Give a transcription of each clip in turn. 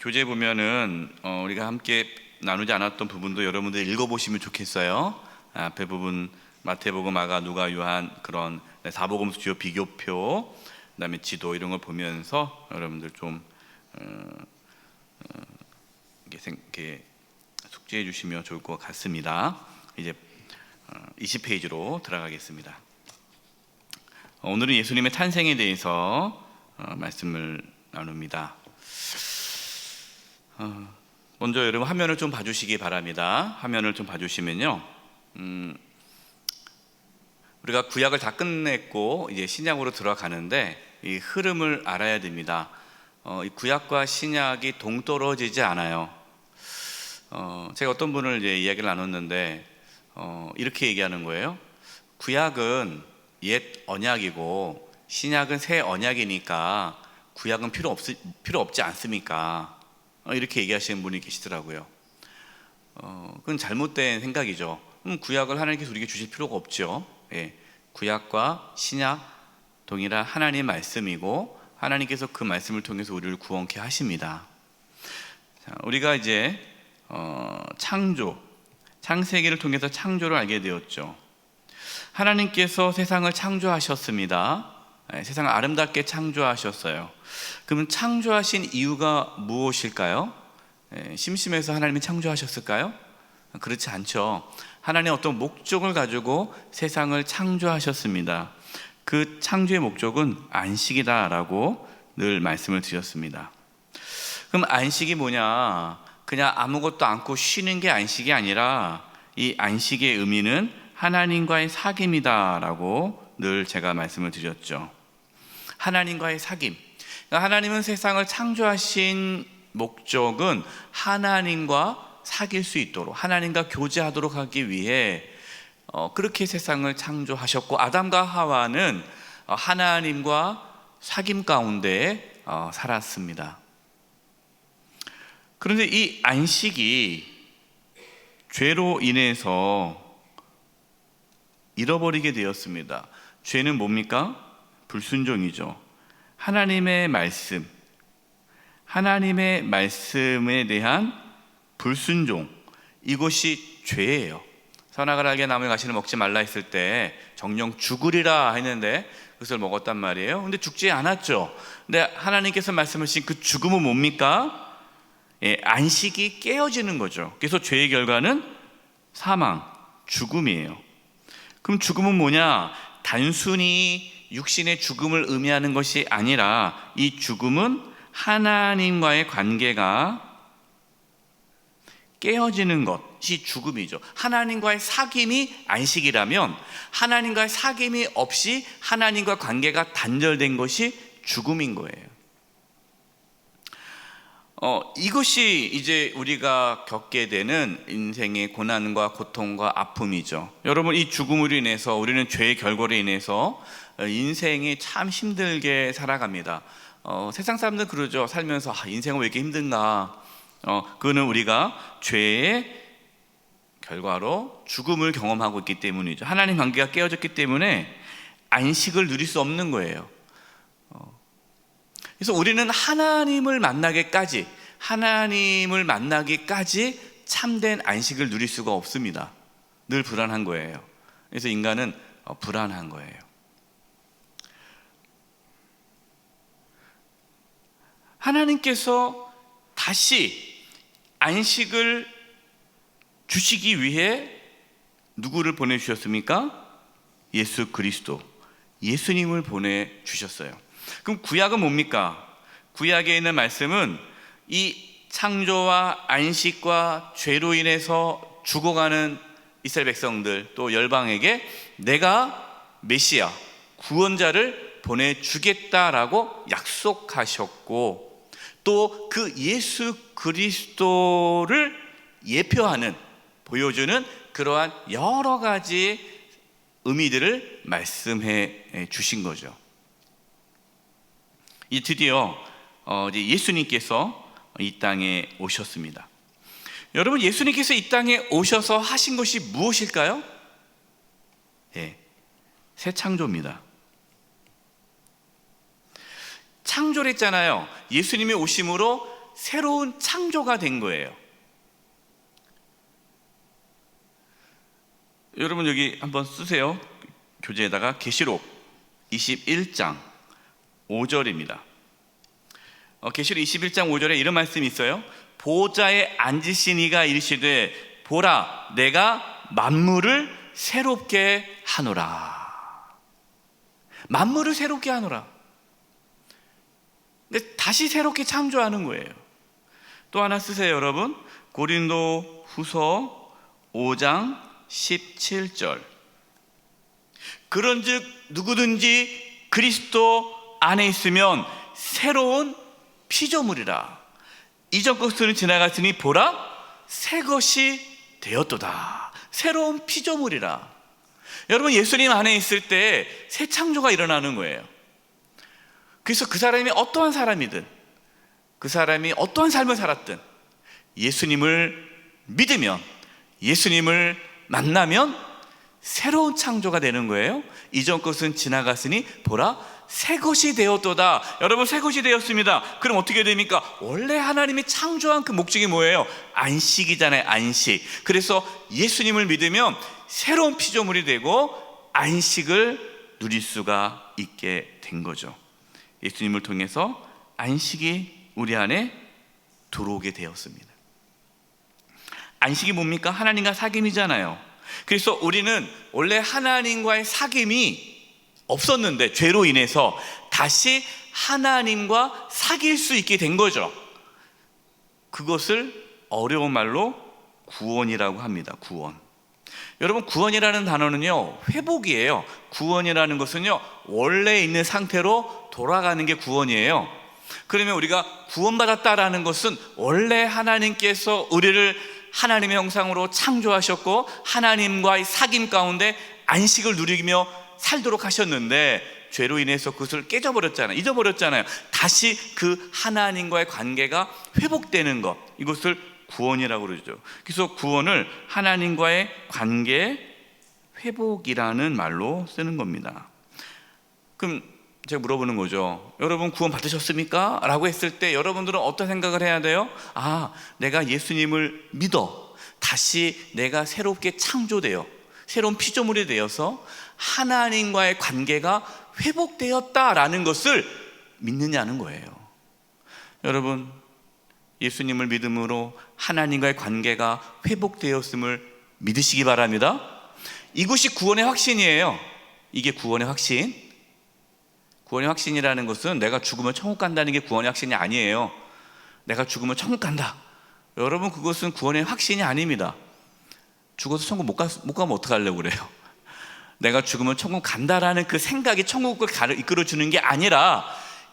교재 보면은 우리가 함께 나누지 않았던 부분도 여러분들 읽어보시면 좋겠어요. 앞에 부분 마태복음, 마가, 누가, 요한 그런 사복음 주요 비교표, 그다음에 지도 이런 걸 보면서 여러분들 좀 이렇게 숙지해 주시면 좋을 것 같습니다. 이제 20페이지로 들어가겠습니다. 오늘은 예수님의 탄생에 대해서 말씀을 나눕니다. 먼저 여러분 화면을 좀 봐주시기 바랍니다. 화면을 좀 봐주시면요, 우리가 구약을 다 끝냈고 이제 신약으로 들어가는데 이 흐름을 알아야 됩니다. 이 구약과 신약이 동떨어지지 않아요. 제가 어떤 분을 이제 이야기를 나눴는데 이렇게 얘기하는 거예요. 구약은 옛 언약이고 신약은 새 언약이니까 구약은 필요 없지 않습니까? 이렇게 얘기하시는 분이 계시더라고요. 그건 잘못된 생각이죠. 구약을 하나님께서 우리에게 주실 필요가 없죠. 구약과 신약 동일한 하나님의 말씀이고 하나님께서 그 말씀을 통해서 우리를 구원케 하십니다. 우리가 이제 창세기를 통해서 창조를 알게 되었죠. 하나님께서 세상을 창조하셨습니다. 세상을 아름답게 창조하셨어요. 그러면 창조하신 이유가 무엇일까요? 심심해서 하나님이 창조하셨을까요? 그렇지 않죠. 하나님 어떤 목적을 가지고 세상을 창조하셨습니다. 그 창조의 목적은 안식이다라고 늘 말씀을 드렸습니다. 그럼 안식이 뭐냐? 그냥 아무것도 않고 쉬는 게 안식이 아니라 이 안식의 의미는 하나님과의 사귐이다라고 늘 제가 말씀을 드렸죠. 하나님과의 사귐. 하나님은 세상을 창조하신 목적은 하나님과 사귈 수 있도록, 하나님과 교제하도록 하기 위해 그렇게 세상을 창조하셨고, 아담과 하와는 하나님과 사귐 가운데 살았습니다. 그런데 이 안식이 죄로 인해서 잃어버리게 되었습니다. 죄는 뭡니까? 불순종이죠. 하나님의 말씀에 대한 불순종, 이것이 죄예요. 선악을 알게 나무의 가시를 먹지 말라 했을 때 정령 죽으리라 했는데 그것을 먹었단 말이에요. 근데 죽지 않았죠. 근데 하나님께서 말씀하신 그 죽음은 뭡니까? 안식이 깨어지는 거죠. 그래서 죄의 결과는 사망, 죽음이에요. 그럼 죽음은 뭐냐? 단순히 육신의 죽음을 의미하는 것이 아니라 이 죽음은 하나님과의 관계가 깨어지는 것이 죽음이죠. 하나님과의 사귐이 안식이라면 하나님과의 사귐이 없이 하나님과 관계가 단절된 것이 죽음인 거예요. 이것이 이제 우리가 겪게 되는 인생의 고난과 고통과 아픔이죠. 여러분, 이 죽음으로 인해서 우리는 죄의 결과로 인해서 인생이 참 힘들게 살아갑니다. 세상 사람들 그러죠. 살면서 인생은 왜 이렇게 힘든가? 그거는 우리가 죄의 결과로 죽음을 경험하고 있기 때문이죠. 하나님 관계가 깨어졌기 때문에 안식을 누릴 수 없는 거예요. 그래서 우리는 하나님을 만나기까지 참된 안식을 누릴 수가 없습니다. 늘 불안한 거예요. 그래서 인간은 불안한 거예요. 하나님께서 다시 안식을 주시기 위해 누구를 보내주셨습니까? 예수 그리스도, 예수님을 보내주셨어요. 그럼 구약은 뭡니까? 구약에 있는 말씀은 이 창조와 안식과 죄로 인해서 죽어가는 이스라엘 백성들, 또 열방에게 내가 메시아, 구원자를 보내주겠다라고 약속하셨고, 또 그 예수 그리스도를 예표하는, 보여주는 그러한 여러 가지 의미들을 말씀해 주신 거죠. 드디어 이제 예수님께서 이 땅에 오셨습니다. 여러분, 예수님께서 이 땅에 오셔서 하신 것이 무엇일까요? 새 창조입니다. 창조를 했잖아요. 예수님이 오심으로 새로운 창조가 된 거예요. 여러분 여기 한번 쓰세요. 교재에다가 계시록 21장 5절입니다. 계시록 21장 5절에 이런 말씀이 있어요. 보좌에 앉으신 이가 이르시되 보라 내가 만물을 새롭게 하노라. 만물을 새롭게 하노라. 다시 새롭게 창조하는 거예요. 또 하나 쓰세요, 여러분. 고린도 후서 5장 17절. 그런즉 누구든지 그리스도 안에 있으면 새로운 피조물이라. 이전 것들은 지나갔으니 보라 새 것이 되었도다. 새로운 피조물이라. 여러분 예수님 안에 있을 때 새 창조가 일어나는 거예요. 그래서 그 사람이 어떠한 사람이든, 그 사람이 어떠한 삶을 살았든 예수님을 믿으면, 예수님을 만나면 새로운 창조가 되는 거예요. 이전 것은 지나갔으니 보라 새 것이 되었도다. 여러분 새 것이 되었습니다. 그럼 어떻게 됩니까? 원래 하나님이 창조한 그 목적이 뭐예요? 안식이잖아요. 안식. 그래서 예수님을 믿으면 새로운 피조물이 되고 안식을 누릴 수가 있게 된 거죠. 예수님을 통해서 안식이 우리 안에 들어오게 되었습니다. 안식이 뭡니까? 하나님과 사귐이잖아요. 그래서 우리는 원래 하나님과의 사귐이 없었는데 죄로 인해서 다시 하나님과 사귈 수 있게 된 거죠. 그것을 어려운 말로 구원이라고 합니다. 구원. 여러분 구원이라는 단어는요 회복이에요. 구원이라는 것은요 원래 있는 상태로 돌아가는 게 구원이에요. 그러면 우리가 구원받았다라는 것은 원래 하나님께서 우리를 하나님의 형상으로 창조하셨고 하나님과의 사귐 가운데 안식을 누리며 살도록 하셨는데 죄로 인해서 그것을 깨져버렸잖아요. 잊어버렸잖아요. 다시 그 하나님과의 관계가 회복되는 것, 이것을 구원이라고 그러죠. 그래서 구원을 하나님과의 관계 회복이라는 말로 쓰는 겁니다. 그럼 제가 물어보는 거죠. 여러분 구원 받으셨습니까? 라고 했을 때 여러분들은 어떤 생각을 해야 돼요? 아, 내가 예수님을 믿어. 다시 내가 새롭게 창조되어 새로운 피조물이 되어서 하나님과의 관계가 회복되었다라는 것을 믿느냐는 거예요. 여러분 예수님을 믿음으로 하나님과의 관계가 회복되었음을 믿으시기 바랍니다. 이것이 구원의 확신이에요. 이게 구원의 확신. 구원의 확신이라는 것은 내가 죽으면 천국 간다는 게 구원의 확신이 아니에요. 내가 죽으면 천국 간다. 여러분 그것은 구원의 확신이 아닙니다. 죽어서 천국 못 가면 어떡하려고 그래요? 내가 죽으면 천국 간다라는 그 생각이 천국을 이끌어주는 게 아니라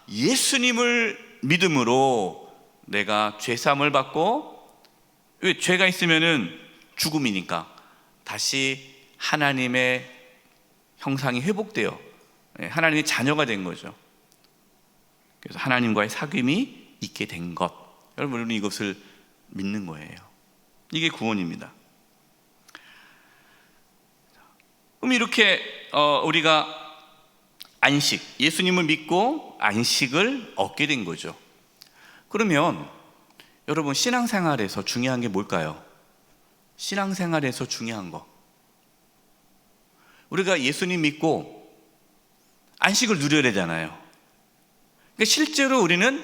예수님을 믿음으로 내가 죄사함을 받고, 왜 죄가 있으면은 죽음이니까 다시 하나님의 형상이 회복되어 하나님의 자녀가 된 거죠. 그래서 하나님과의 사귐이 있게 된 것, 여러분은 이것을 믿는 거예요. 이게 구원입니다. 그럼 이렇게 우리가 안식, 예수님을 믿고 안식을 얻게 된 거죠. 그러면 여러분 신앙생활에서 중요한 게 뭘까요? 신앙생활에서 중요한 거, 우리가 예수님 믿고 안식을 누려야 되잖아요. 그러니까 실제로 우리는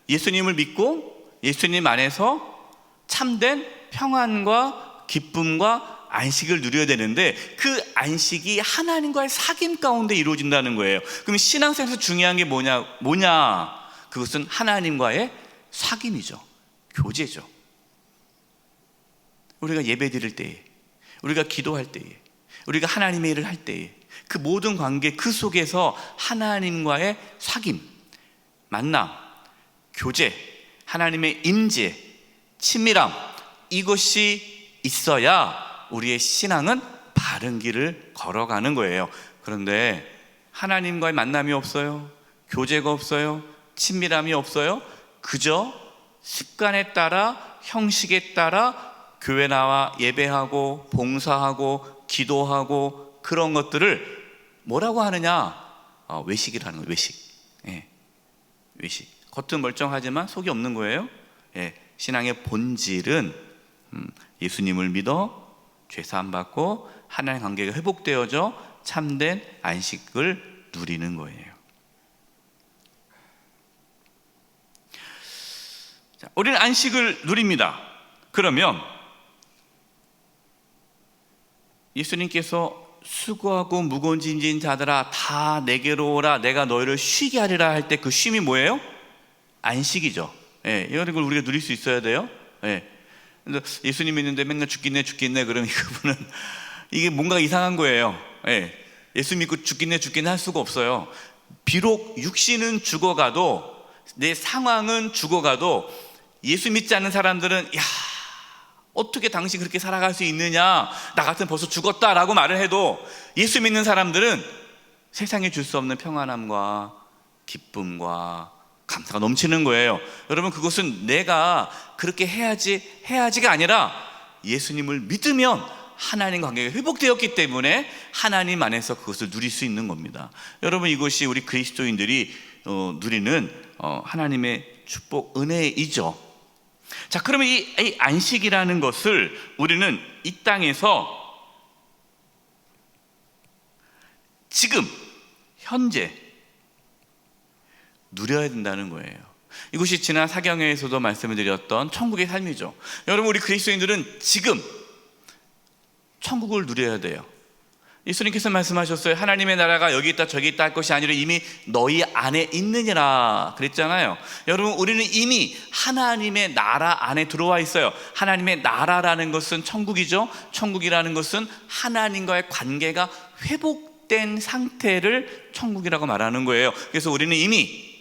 예수님을 믿고 예수님 안에서 참된 평안과 기쁨과 안식을 누려야 되는데 그 안식이 하나님과의 사귐 가운데 이루어진다는 거예요. 그럼 신앙생활에서 중요한 게 뭐냐? 그것은 하나님과의 사귐이죠. 교제죠. 우리가 예배 드릴 때에, 우리가 기도할 때에, 우리가 하나님의 일을 할 때에 그 모든 관계 그 속에서 하나님과의 사귐, 만남, 교제, 하나님의 임재, 친밀함, 이것이 있어야 우리의 신앙은 바른 길을 걸어가는 거예요. 그런데 하나님과의 만남이 없어요. 교제가 없어요. 친밀함이 없어요. 그저 습관에 따라 형식에 따라 교회 나와 예배하고 봉사하고 기도하고 그런 것들을 뭐라고 하느냐? 외식이라는 거예요. 외식. 외식. 겉은 멀쩡하지만 속이 없는 거예요. 신앙의 본질은 예수님을 믿어 죄사함 받고 하나님 관계가 회복되어져 참된 안식을 누리는 거예요. 자, 우리는 안식을 누립니다. 그러면 예수님께서 수고하고 무거운 짐진 자들아 다 내게로 오라 내가 너희를 쉬게 하리라 할 때 그 쉼이 뭐예요? 안식이죠. 이런 걸 우리가 누릴 수 있어야 돼요. 근데 예수님 믿는데 맨날 죽겠네 그러면 그분은 이게 뭔가 이상한 거예요. 예수 믿고 죽겠네 할 수가 없어요. 비록 육신은 죽어가도 내 상황은 죽어가도 예수 믿지 않는 사람들은 야 어떻게 당신 그렇게 살아갈 수 있느냐 나 같으면 벌써 죽었다라고 말을 해도 예수 믿는 사람들은 세상에 줄 수 없는 평안함과 기쁨과 감사가 넘치는 거예요. 여러분 그것은 내가 그렇게 해야지가 아니라 예수님을 믿으면 하나님 관계가 회복되었기 때문에 하나님 안에서 그것을 누릴 수 있는 겁니다. 여러분 이것이 우리 그리스도인들이 누리는 하나님의 축복 은혜이죠. 자, 그러면 이 안식이라는 것을 우리는 이 땅에서 지금 현재 누려야 된다는 거예요. 이것이 지난 사경회에서도 말씀을 드렸던 천국의 삶이죠. 여러분 우리 그리스도인들은 지금 천국을 누려야 돼요. 예수님께서 말씀하셨어요. 하나님의 나라가 여기 있다 저기 있다 할 것이 아니라 이미 너희 안에 있느니라 그랬잖아요. 여러분 우리는 이미 하나님의 나라 안에 들어와 있어요. 하나님의 나라라는 것은 천국이죠. 천국이라는 것은 하나님과의 관계가 회복된 상태를 천국이라고 말하는 거예요. 그래서 우리는 이미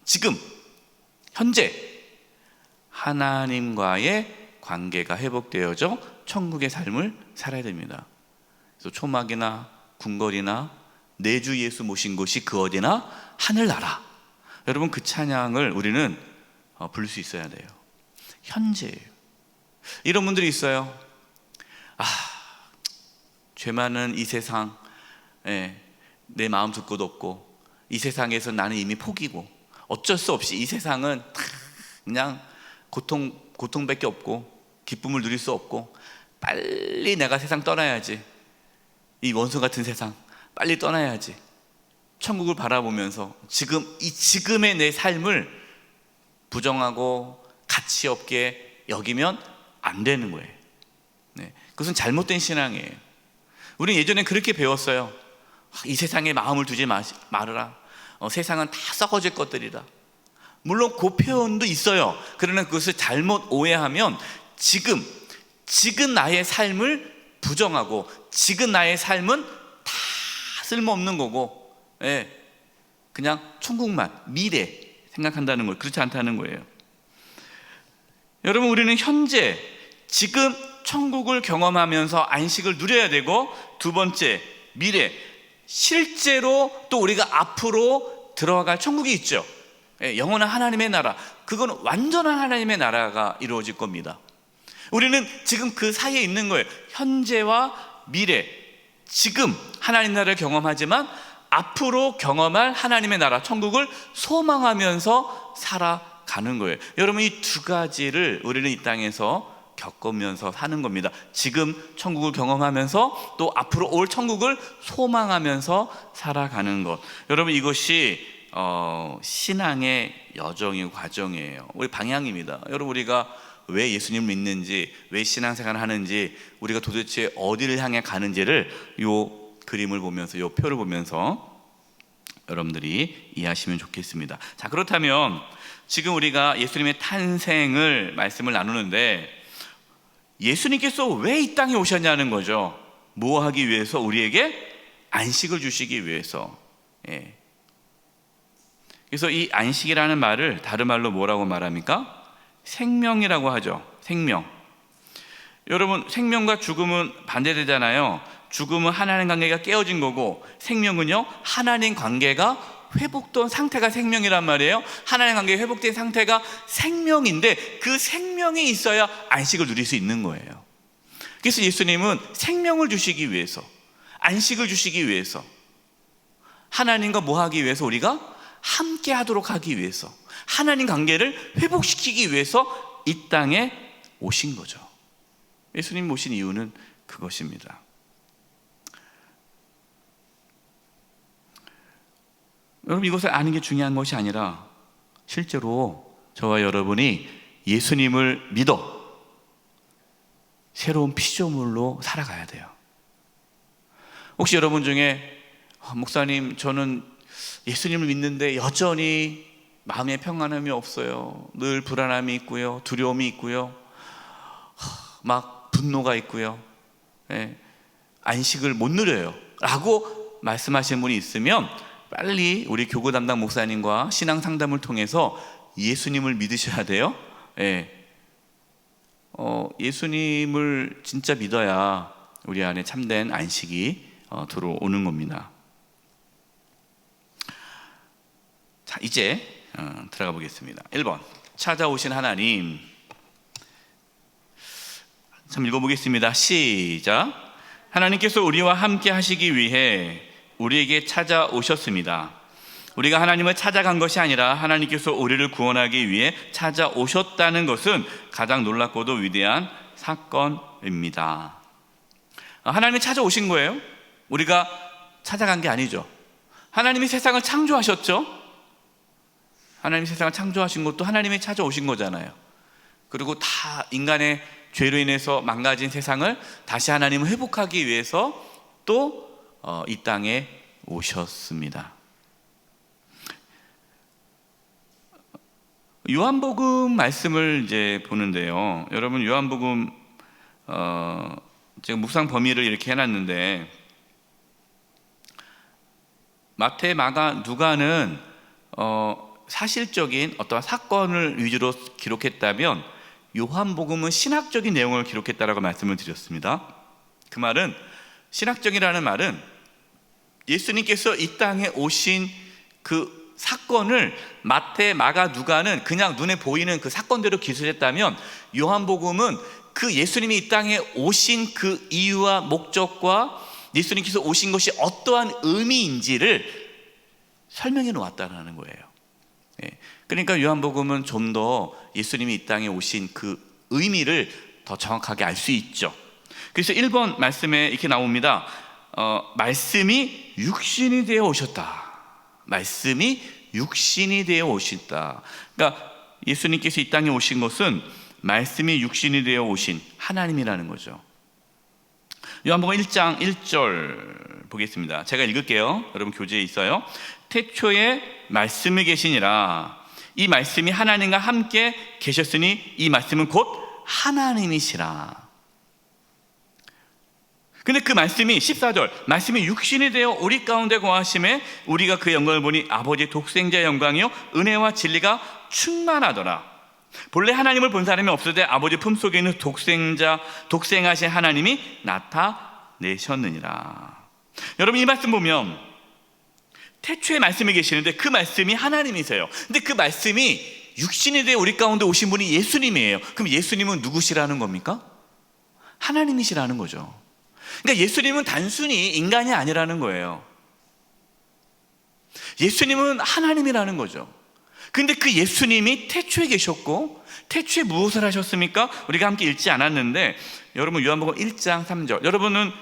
지금 현재 하나님과의 관계가 회복되어져 천국의 삶을 살아야 됩니다. 그래서 초막이나 궁궐이나 내 주 예수 모신 곳이 그 어디나 하늘나라. 여러분 그 찬양을 우리는 부를 수 있어야 돼요. 현재예요. 이런 분들이 있어요. 죄 많은 이 세상 내 마음 둘 곳 없고 이 세상에서 나는 이미 포기고 어쩔 수 없이 이 세상은 그냥 고통밖에 없고 기쁨을 누릴 수 없고 빨리 내가 세상 떠나야지. 이 원수 같은 세상 빨리 떠나야지. 천국을 바라보면서 지금의 내 삶을 부정하고 가치 없게 여기면 안 되는 거예요. 그것은 잘못된 신앙이에요. 우리는 예전에 그렇게 배웠어요. 이 세상에 마음을 두지 말아라. 세상은 다 썩어질 것들이다. 물론 그 표현도 있어요. 그러나 그것을 잘못 오해하면 지금 나의 삶을 부정하고 지금 나의 삶은 다 쓸모없는 거고 그냥 천국만 미래 생각한다는 거예요. 그렇지 않다는 거예요. 여러분 우리는 현재 지금 천국을 경험하면서 안식을 누려야 되고 두 번째 미래 실제로 또 우리가 앞으로 들어갈 천국이 있죠. 영원한 하나님의 나라 그건 완전한 하나님의 나라가 이루어질 겁니다. 우리는 지금 그 사이에 있는 거예요. 현재와 미래 지금 하나님 나라를 경험하지만 앞으로 경험할 하나님의 나라 천국을 소망하면서 살아가는 거예요. 여러분 이 두 가지를 우리는 이 땅에서 겪으면서 사는 겁니다. 지금 천국을 경험하면서 또 앞으로 올 천국을 소망하면서 살아가는 것. 여러분 이것이 신앙의 여정이고 과정이에요. 우리 방향입니다. 여러분 우리가 왜 예수님을 믿는지 왜 신앙생활을 하는지 우리가 도대체 어디를 향해 가는지를 요 그림을 보면서 요 표를 보면서 여러분들이 이해하시면 좋겠습니다. 자 그렇다면 지금 우리가 예수님의 탄생을 말씀을 나누는데 예수님께서 왜 이 땅에 오셨냐는 거죠. 뭐 하기 위해서? 우리에게 안식을 주시기 위해서. 그래서 이 안식이라는 말을 다른 말로 뭐라고 말합니까? 생명이라고 하죠. 생명. 여러분 생명과 죽음은 반대되잖아요. 죽음은 하나님 관계가 깨어진 거고 생명은요 하나님 관계가 회복된 상태가 생명이란 말이에요. 하나님 관계가 회복된 상태가 생명인데 그 생명이 있어야 안식을 누릴 수 있는 거예요. 그래서 예수님은 생명을 주시기 위해서 안식을 주시기 위해서 하나님과 뭐 하기 위해서 우리가 함께 하도록 하기 위해서 하나님 관계를 회복시키기 위해서 이 땅에 오신 거죠. 예수님 오신 이유는 그것입니다. 여러분, 이것을 아는 게 중요한 것이 아니라 실제로 저와 여러분이 예수님을 믿어 새로운 피조물로 살아가야 돼요. 혹시 여러분 중에 목사님, 저는 예수님을 믿는데 여전히 마음에 평안함이 없어요. 늘 불안함이 있고요, 두려움이 있고요, 막 분노가 있고요, 안식을 못 누려요 라고 말씀하시는 분이 있으면 빨리 우리 교구 담당 목사님과 신앙 상담을 통해서 예수님을 믿으셔야 돼요. 예수님을 진짜 믿어야 우리 안에 참된 안식이 들어오는 겁니다. 자, 이제 들어가 보겠습니다. 1번, 찾아오신 하나님. 참 읽어보겠습니다. 시작. 하나님께서 우리와 함께 하시기 위해 우리에게 찾아오셨습니다. 우리가 하나님을 찾아간 것이 아니라 하나님께서 우리를 구원하기 위해 찾아오셨다는 것은 가장 놀랍고도 위대한 사건입니다. 하나님이 찾아오신 거예요. 우리가 찾아간 게 아니죠. 하나님이 세상을 창조하셨죠. 하나님이 세상을 창조하신 것도 하나님이 찾아오신 거잖아요. 그리고 다 인간의 죄로 인해서 망가진 세상을 다시 하나님을 회복하기 위해서 또 이 땅에 오셨습니다. 요한복음 말씀을 이제 보는데요. 여러분, 요한복음 제가 묵상 범위를 이렇게 해놨는데, 마태, 마가, 누가는 사실적인 어떤 사건을 위주로 기록했다면 요한복음은 신학적인 내용을 기록했다라고 말씀을 드렸습니다. 그 말은, 신학적이라는 말은 예수님께서 이 땅에 오신 그 사건을 마태, 마가, 누가는 그냥 눈에 보이는 그 사건대로 기술했다면, 요한복음은 그 예수님이 이 땅에 오신 그 이유와 목적과 예수님께서 오신 것이 어떠한 의미인지를 설명해 놓았다는 거예요. 그러니까 요한복음은 좀 더 예수님이 이 땅에 오신 그 의미를 더 정확하게 알 수 있죠. 그래서 1번 말씀에 이렇게 나옵니다. 말씀이 육신이 되어 오셨다. 말씀이 육신이 되어 오셨다. 그러니까 예수님께서 이 땅에 오신 것은 말씀이 육신이 되어 오신 하나님이라는 거죠. 요한복음 1장 1절 보겠습니다. 제가 읽을게요. 여러분 교재에 있어요. 태초에 말씀이 계시니라. 이 말씀이 하나님과 함께 계셨으니 이 말씀은 곧 하나님이시라. 근데 그 말씀이 14절, 말씀이 육신이 되어 우리 가운데 거하심에 우리가 그 영광을 보니 아버지의 독생자의 영광이요 은혜와 진리가 충만하더라. 본래 하나님을 본 사람이 없으되 아버지 품속에 있는 독생하신 하나님이 나타내셨느니라. 여러분, 이 말씀 보면 태초에 말씀이 계시는데 그 말씀이 하나님이세요. 근데 그 말씀이 육신이 되어 우리 가운데 오신 분이 예수님이에요. 그럼 예수님은 누구시라는 겁니까? 하나님이시라는 거죠. 그러니까 예수님은 단순히 인간이 아니라는 거예요. 예수님은 하나님이라는 거죠. 근데 그 예수님이 태초에 계셨고, 태초에 무엇을 하셨습니까? 우리가 함께 읽지 않았는데, 여러분 요한복음 1장 3절, 여러분은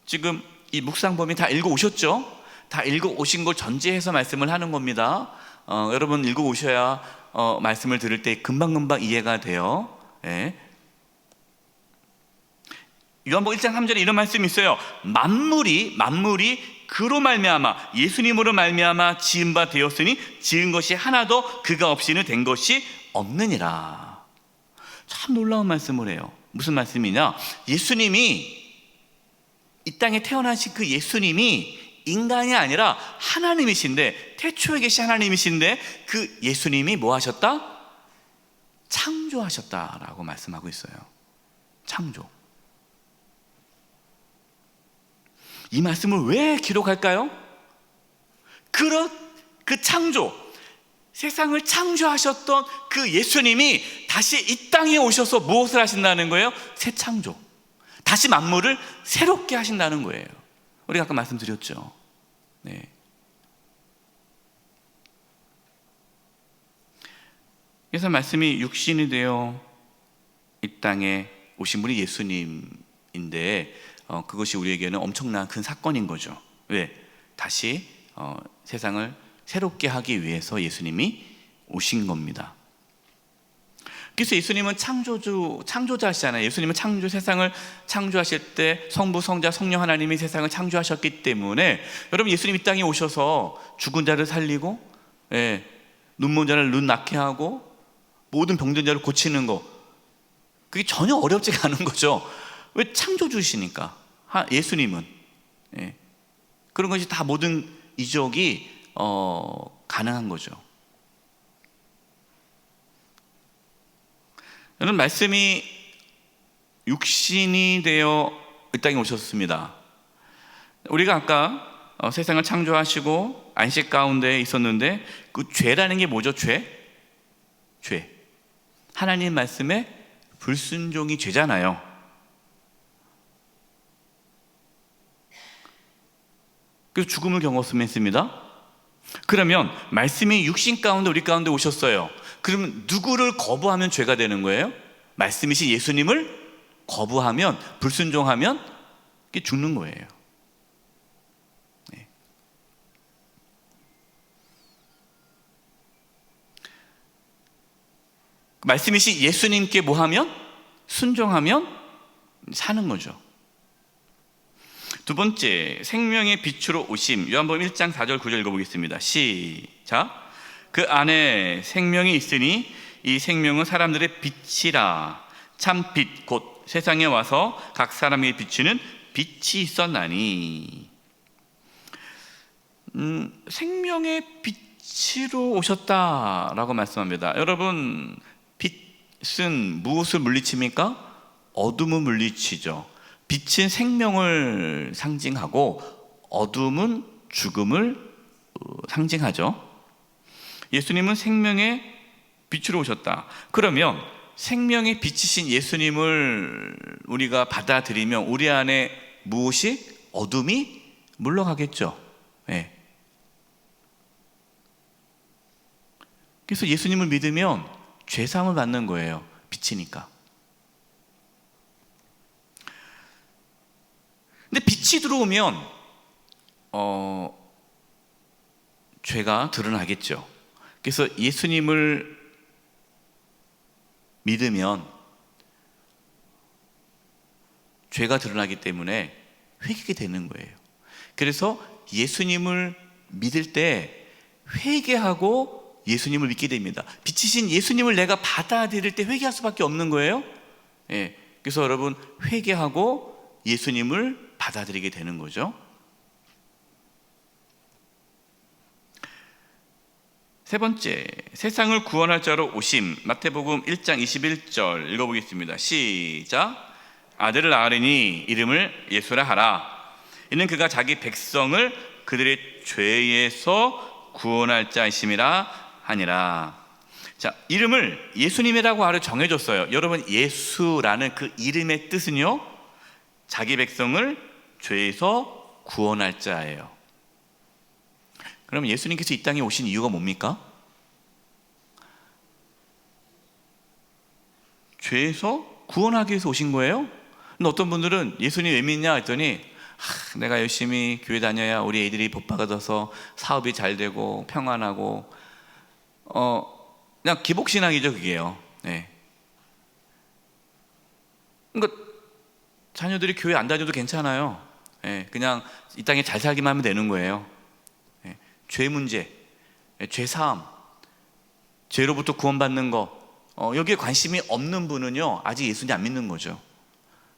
지금 이 묵상 범위 다 읽어 오셨죠? 다 읽어 오신 걸 전제해서 말씀을 하는 겁니다. 여러분 읽어 오셔야 말씀을 들을 때 금방금방 이해가 돼요. 요한복음 1장 3절에 이런 말씀이 있어요. 만물이 그로 말미암아, 예수님으로 말미암아 지은 바 되었으니 지은 것이 하나도 그가 없이는 된 것이 없느니라. 참 놀라운 말씀을 해요. 무슨 말씀이냐? 예수님이 이 땅에 태어나신 그 예수님이 인간이 아니라 하나님이신데, 태초에 계신 하나님이신데 그 예수님이 뭐 하셨다? 창조하셨다라고 말씀하고 있어요. 창조. 이 말씀을 왜 기록할까요? 그 창조, 세상을 창조하셨던 그 예수님이 다시 이 땅에 오셔서 무엇을 하신다는 거예요? 새 창조, 다시 만물을 새롭게 하신다는 거예요. 우리가 아까 말씀드렸죠. 그래서 말씀이 육신이 되어 이 땅에 오신 분이 예수님인데 그것이 우리에게는 엄청난 큰 사건인 거죠. 왜? 다시 세상을 새롭게 하기 위해서 예수님이 오신 겁니다. 그래서 예수님은 창조자시잖아요. 예수님은 세상을 창조하실 때 성부, 성자, 성령 하나님이 세상을 창조하셨기 때문에 여러분, 예수님 이 땅에 오셔서 죽은 자를 살리고, 눈먼 자를 눈 낫게 하고, 모든 병든 자를 고치는 거, 그게 전혀 어렵지가 않은 거죠. 왜? 창조주시니까. 예수님은 그런 것이 다 모든 이적이 가능한 거죠. 여러분, 말씀이 육신이 되어 이 땅에 오셨습니다. 우리가 아까 세상을 창조하시고 안식 가운데 있었는데 그 죄라는 게 뭐죠? 죄. 하나님 말씀에 불순종이 죄잖아요. 그래서 죽음을 경험했습니다. 그러면 말씀이 육신 가운데 우리 가운데 오셨어요. 그러면 누구를 거부하면 죄가 되는 거예요? 말씀이신 예수님을 거부하면, 불순종하면 이게 죽는 거예요. 말씀이신 예수님께 뭐하면? 순종하면 사는 거죠. 두 번째, 생명의 빛으로 오심. 요한복음 1장 4절 9절 읽어보겠습니다. 시작. 그 안에 생명이 있으니 이 생명은 사람들의 빛이라. 참 빛 곧 세상에 와서 각 사람에게 비추는 빛이 있었나니. 생명의 빛으로 오셨다라고 말씀합니다. 여러분, 빛은 무엇을 물리칩니까? 어둠을 물리치죠. 빛은 생명을 상징하고 어둠은 죽음을 상징하죠. 예수님은 생명의 빛으로 오셨다. 그러면 생명의 빛이신 예수님을 우리가 받아들이면 우리 안에 무엇이? 어둠이 물러가겠죠. 그래서 예수님을 믿으면 죄사함을 받는 거예요. 빛이니까. 근데 빛이 들어오면 죄가 드러나겠죠. 그래서 예수님을 믿으면 죄가 드러나기 때문에 회개하게 되는 거예요. 그래서 예수님을 믿을 때 회개하고 예수님을 믿게 됩니다. 빛이신 예수님을 내가 받아들일 때 회개할 수밖에 없는 거예요. 그래서 여러분, 회개하고 예수님을 받아들이게 되는 거죠. 세 번째, 세상을 구원할 자로 오심. 마태복음 1장 21절 읽어보겠습니다. 시작. 아들을 낳으리니 이름을 예수라 하라. 이는 그가 자기 백성을 그들의 죄에서 구원할 자이심이라 하니라. 자, 이름을 예수님이라고 하루 정해줬어요. 여러분, 예수라는 그 이름의 뜻은요, 자기 백성을 죄에서 구원할 자예요. 그럼 예수님께서 이 땅에 오신 이유가 뭡니까? 죄에서 구원하기 위해서 오신 거예요? 근데 어떤 분들은 예수님 왜 믿냐 했더니 내가 열심히 교회 다녀야 우리 애들이 복 받아서 사업이 잘 되고 평안하고 그냥 기복신앙이죠, 그게요. 그러니까 자녀들이 교회 안 다녀도 괜찮아요. 그냥 이 땅에 잘 살기만 하면 되는 거예요. 죄 문제, 죄 사함, 죄로부터 구원받는 거, 여기에 관심이 없는 분은요, 아직 예수님 안 믿는 거죠.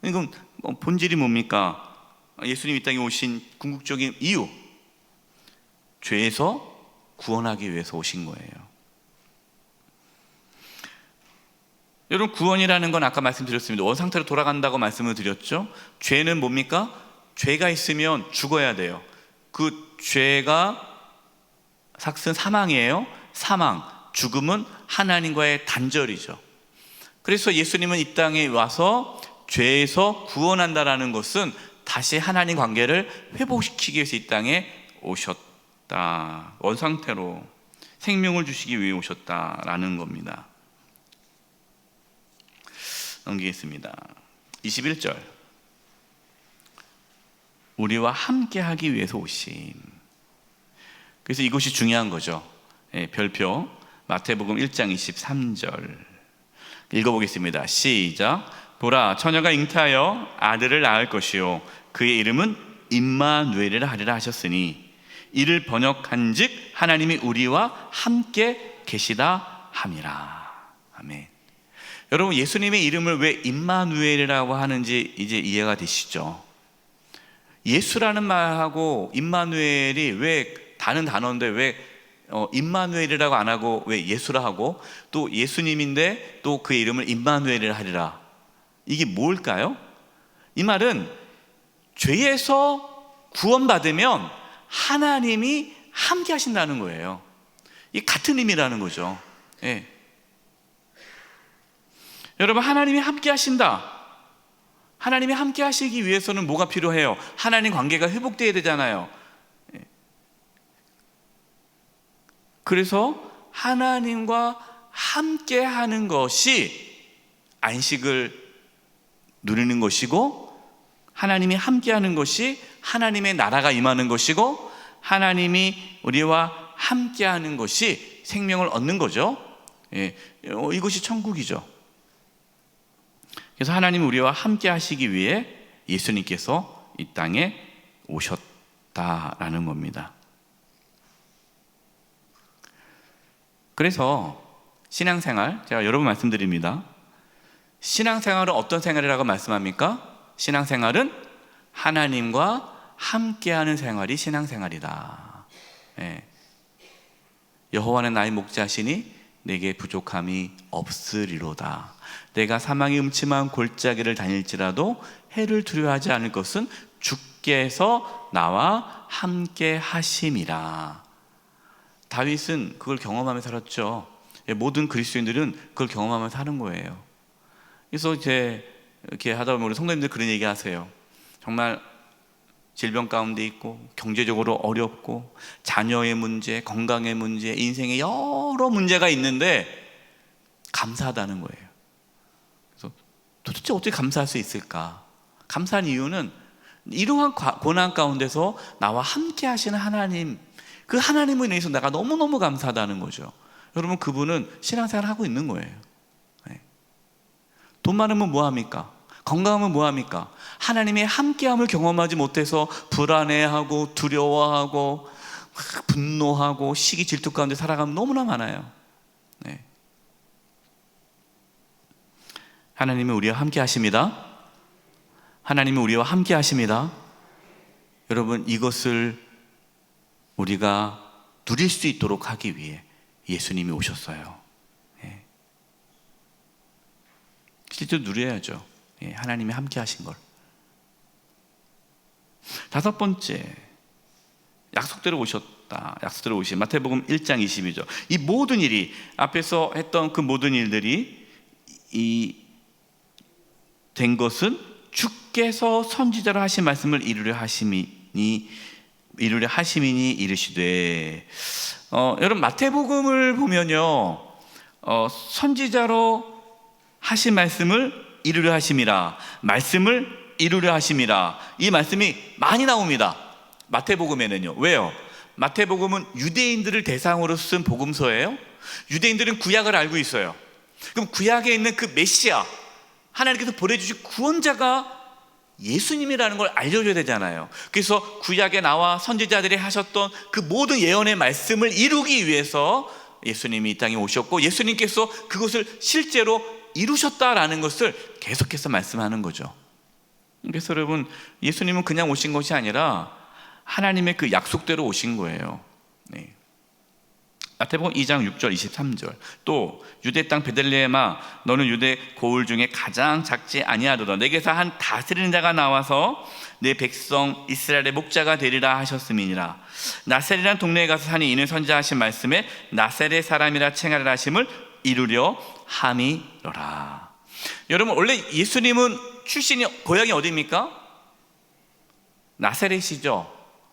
그럼 본질이 뭡니까? 예수님 이 땅에 오신 궁극적인 이유, 죄에서 구원하기 위해서 오신 거예요. 여러분, 구원이라는 건 아까 말씀드렸습니다. 원상태로 돌아간다고 말씀을 드렸죠. 죄는 뭡니까? 죄가 있으면 죽어야 돼요. 그 죄가 삭슨 사망이에요. 사망, 죽음은 하나님과의 단절이죠. 그래서 예수님은 이 땅에 와서 죄에서 구원한다라는 것은 다시 하나님 관계를 회복시키기 위해서 이 땅에 오셨다. 원상태로 생명을 주시기 위해 오셨다라는 겁니다. 넘기겠습니다. 21절. 우리와 함께하기 위해서 오심. 그래서 이것이 중요한 거죠. 별표 마태복음 1장 23절 읽어보겠습니다. 시작. 보라, 처녀가 잉태하여 아들을 낳을 것이요 그의 이름은 임마누엘이라 하리라 하셨으니 이를 번역한즉 하나님이 우리와 함께 계시다 함이라. 아멘. 여러분, 예수님의 이름을 왜 임마누엘이라고 하는지 이제 이해가 되시죠? 예수라는 말하고 임마누엘이 왜 다른 단어인데 왜 임마누엘이라고 안 하고 왜 예수라 하고, 또 예수님인데 또 그의 이름을 임마누엘이라 하리라. 이게 뭘까요? 이 말은 죄에서 구원받으면 하나님이 함께 하신다는 거예요. 이 같은 의미라는 거죠. 예. 여러분, 하나님이 함께 하신다. 하나님이 함께 하시기 위해서는 뭐가 필요해요? 하나님 관계가 회복되어야 되잖아요. 그래서 하나님과 함께 하는 것이 안식을 누리는 것이고, 하나님이 함께 하는 것이 하나님의 나라가 임하는 것이고, 하나님이 우리와 함께 하는 것이 생명을 얻는 거죠. 이것이 천국이죠. 그래서 하나님이 우리와 함께 하시기 위해 예수님께서 이 땅에 오셨다라는 겁니다. 그래서 신앙생활, 제가 여러 번 말씀드립니다. 신앙생활은 어떤 생활이라고 말씀합니까? 신앙생활은 하나님과 함께하는 생활이 신앙생활이다. 여호와는 나의 목자시니 내게 부족함이 없으리로다. 내가 사망의 음침한 골짜기를 다닐지라도 해를 두려워하지 않을 것은 주께서 나와 함께 하심이라. 다윗은 그걸 경험하며 살았죠. 모든 그리스도인들은 그걸 경험하며 사는 거예요. 그래서 이제 이렇게 하다 보면 우리 성도님들 그런 얘기 하세요. 정말 질병 가운데 있고, 경제적으로 어렵고, 자녀의 문제, 건강의 문제, 인생에 여러 문제가 있는데 감사하다는 거예요. 그래서 도대체 어떻게 감사할 수 있을까? 감사한 이유는 이러한 고난 가운데서 나와 함께 하시는 하나님, 그 하나님을 인해서 내가 너무너무 감사하다는 거죠. 여러분, 그분은 신앙생활을 하고 있는 거예요. 돈 많으면 뭐합니까? 건강하면 뭐합니까? 하나님의 함께함을 경험하지 못해서 불안해하고 두려워하고 분노하고 시기 질투 가운데 살아가면 너무나 많아요. 하나님이 우리와 함께 하십니다. 하나님이 우리와 함께 하십니다. 여러분, 이것을 우리가 누릴 수 있도록 하기 위해 예수님이 오셨어요. 실제로 누려야죠. 하나님이 함께 하신 걸. 다섯 번째, 약속대로 오셨다. 약속대로 오신 마태복음 1장 22절. 이 모든 일이, 앞에서 했던 그 모든 일들이 된 것은 주께서 선지자로 하신 말씀을 이루려 하심이니 이르시되. 여러분, 마태복음을 보면요, 선지자로 하신 말씀을 이루려 하심이라, 말씀을 이루려 하심이라, 이 말씀이 많이 나옵니다. 마태복음에는요. 왜요? 마태복음은 유대인들을 대상으로 쓴 복음서예요. 유대인들은 구약을 알고 있어요. 그럼 구약에 있는 그 메시아, 하나님께서 보내주신 구원자가 예수님이라는 걸 알려줘야 되잖아요. 그래서 구약에 나와 선지자들이 하셨던 그 모든 예언의 말씀을 이루기 위해서 예수님이 이 땅에 오셨고, 예수님께서 그것을 실제로 이루셨다라는 것을 계속해서 말씀하는 거죠. 그래서 여러분, 예수님은 그냥 오신 것이 아니라 하나님의 그 약속대로 오신 거예요. 마태복음 2장 6절 23절. 또 유대 땅 베들레헴아, 너는 유대 고을 중에 가장 작지 아니하도다. 내게서 한 다스리는 자가 나와서 내 백성 이스라엘의 목자가 되리라 하셨음이니라. 나사렛이라는 동네에 가서 사니 이는 선지자하신 말씀에 나사렛 사람이라 칭하리라 하심을 이루려 함이로라. 여러분, 원래 예수님은 출신이 고향이 어디입니까? 나사렛이죠.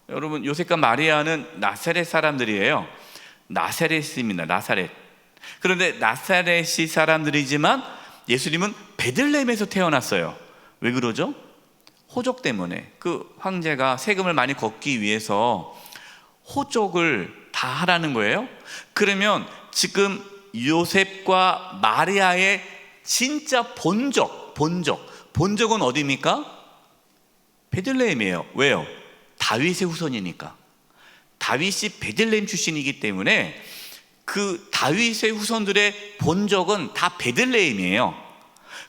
여러분, 요셉과 마리아는 나사렛 사람들이에요. 나사렛입니다. 나사렛. 그런데 나사렛이 사람들이지만 예수님은 베들레헴에서 태어났어요. 왜 그러죠? 호적 때문에. 그 황제가 세금을 많이 걷기 위해서 호적을 다 하라는 거예요. 그러면 지금 요셉과 마리아의 진짜 본적은 어디입니까? 베들레헴이에요. 왜요? 다윗의 후손이니까. 다윗이 베들레헴 출신이기 때문에 그 다윗의 후손들의 본적은 다 베들레헴이에요.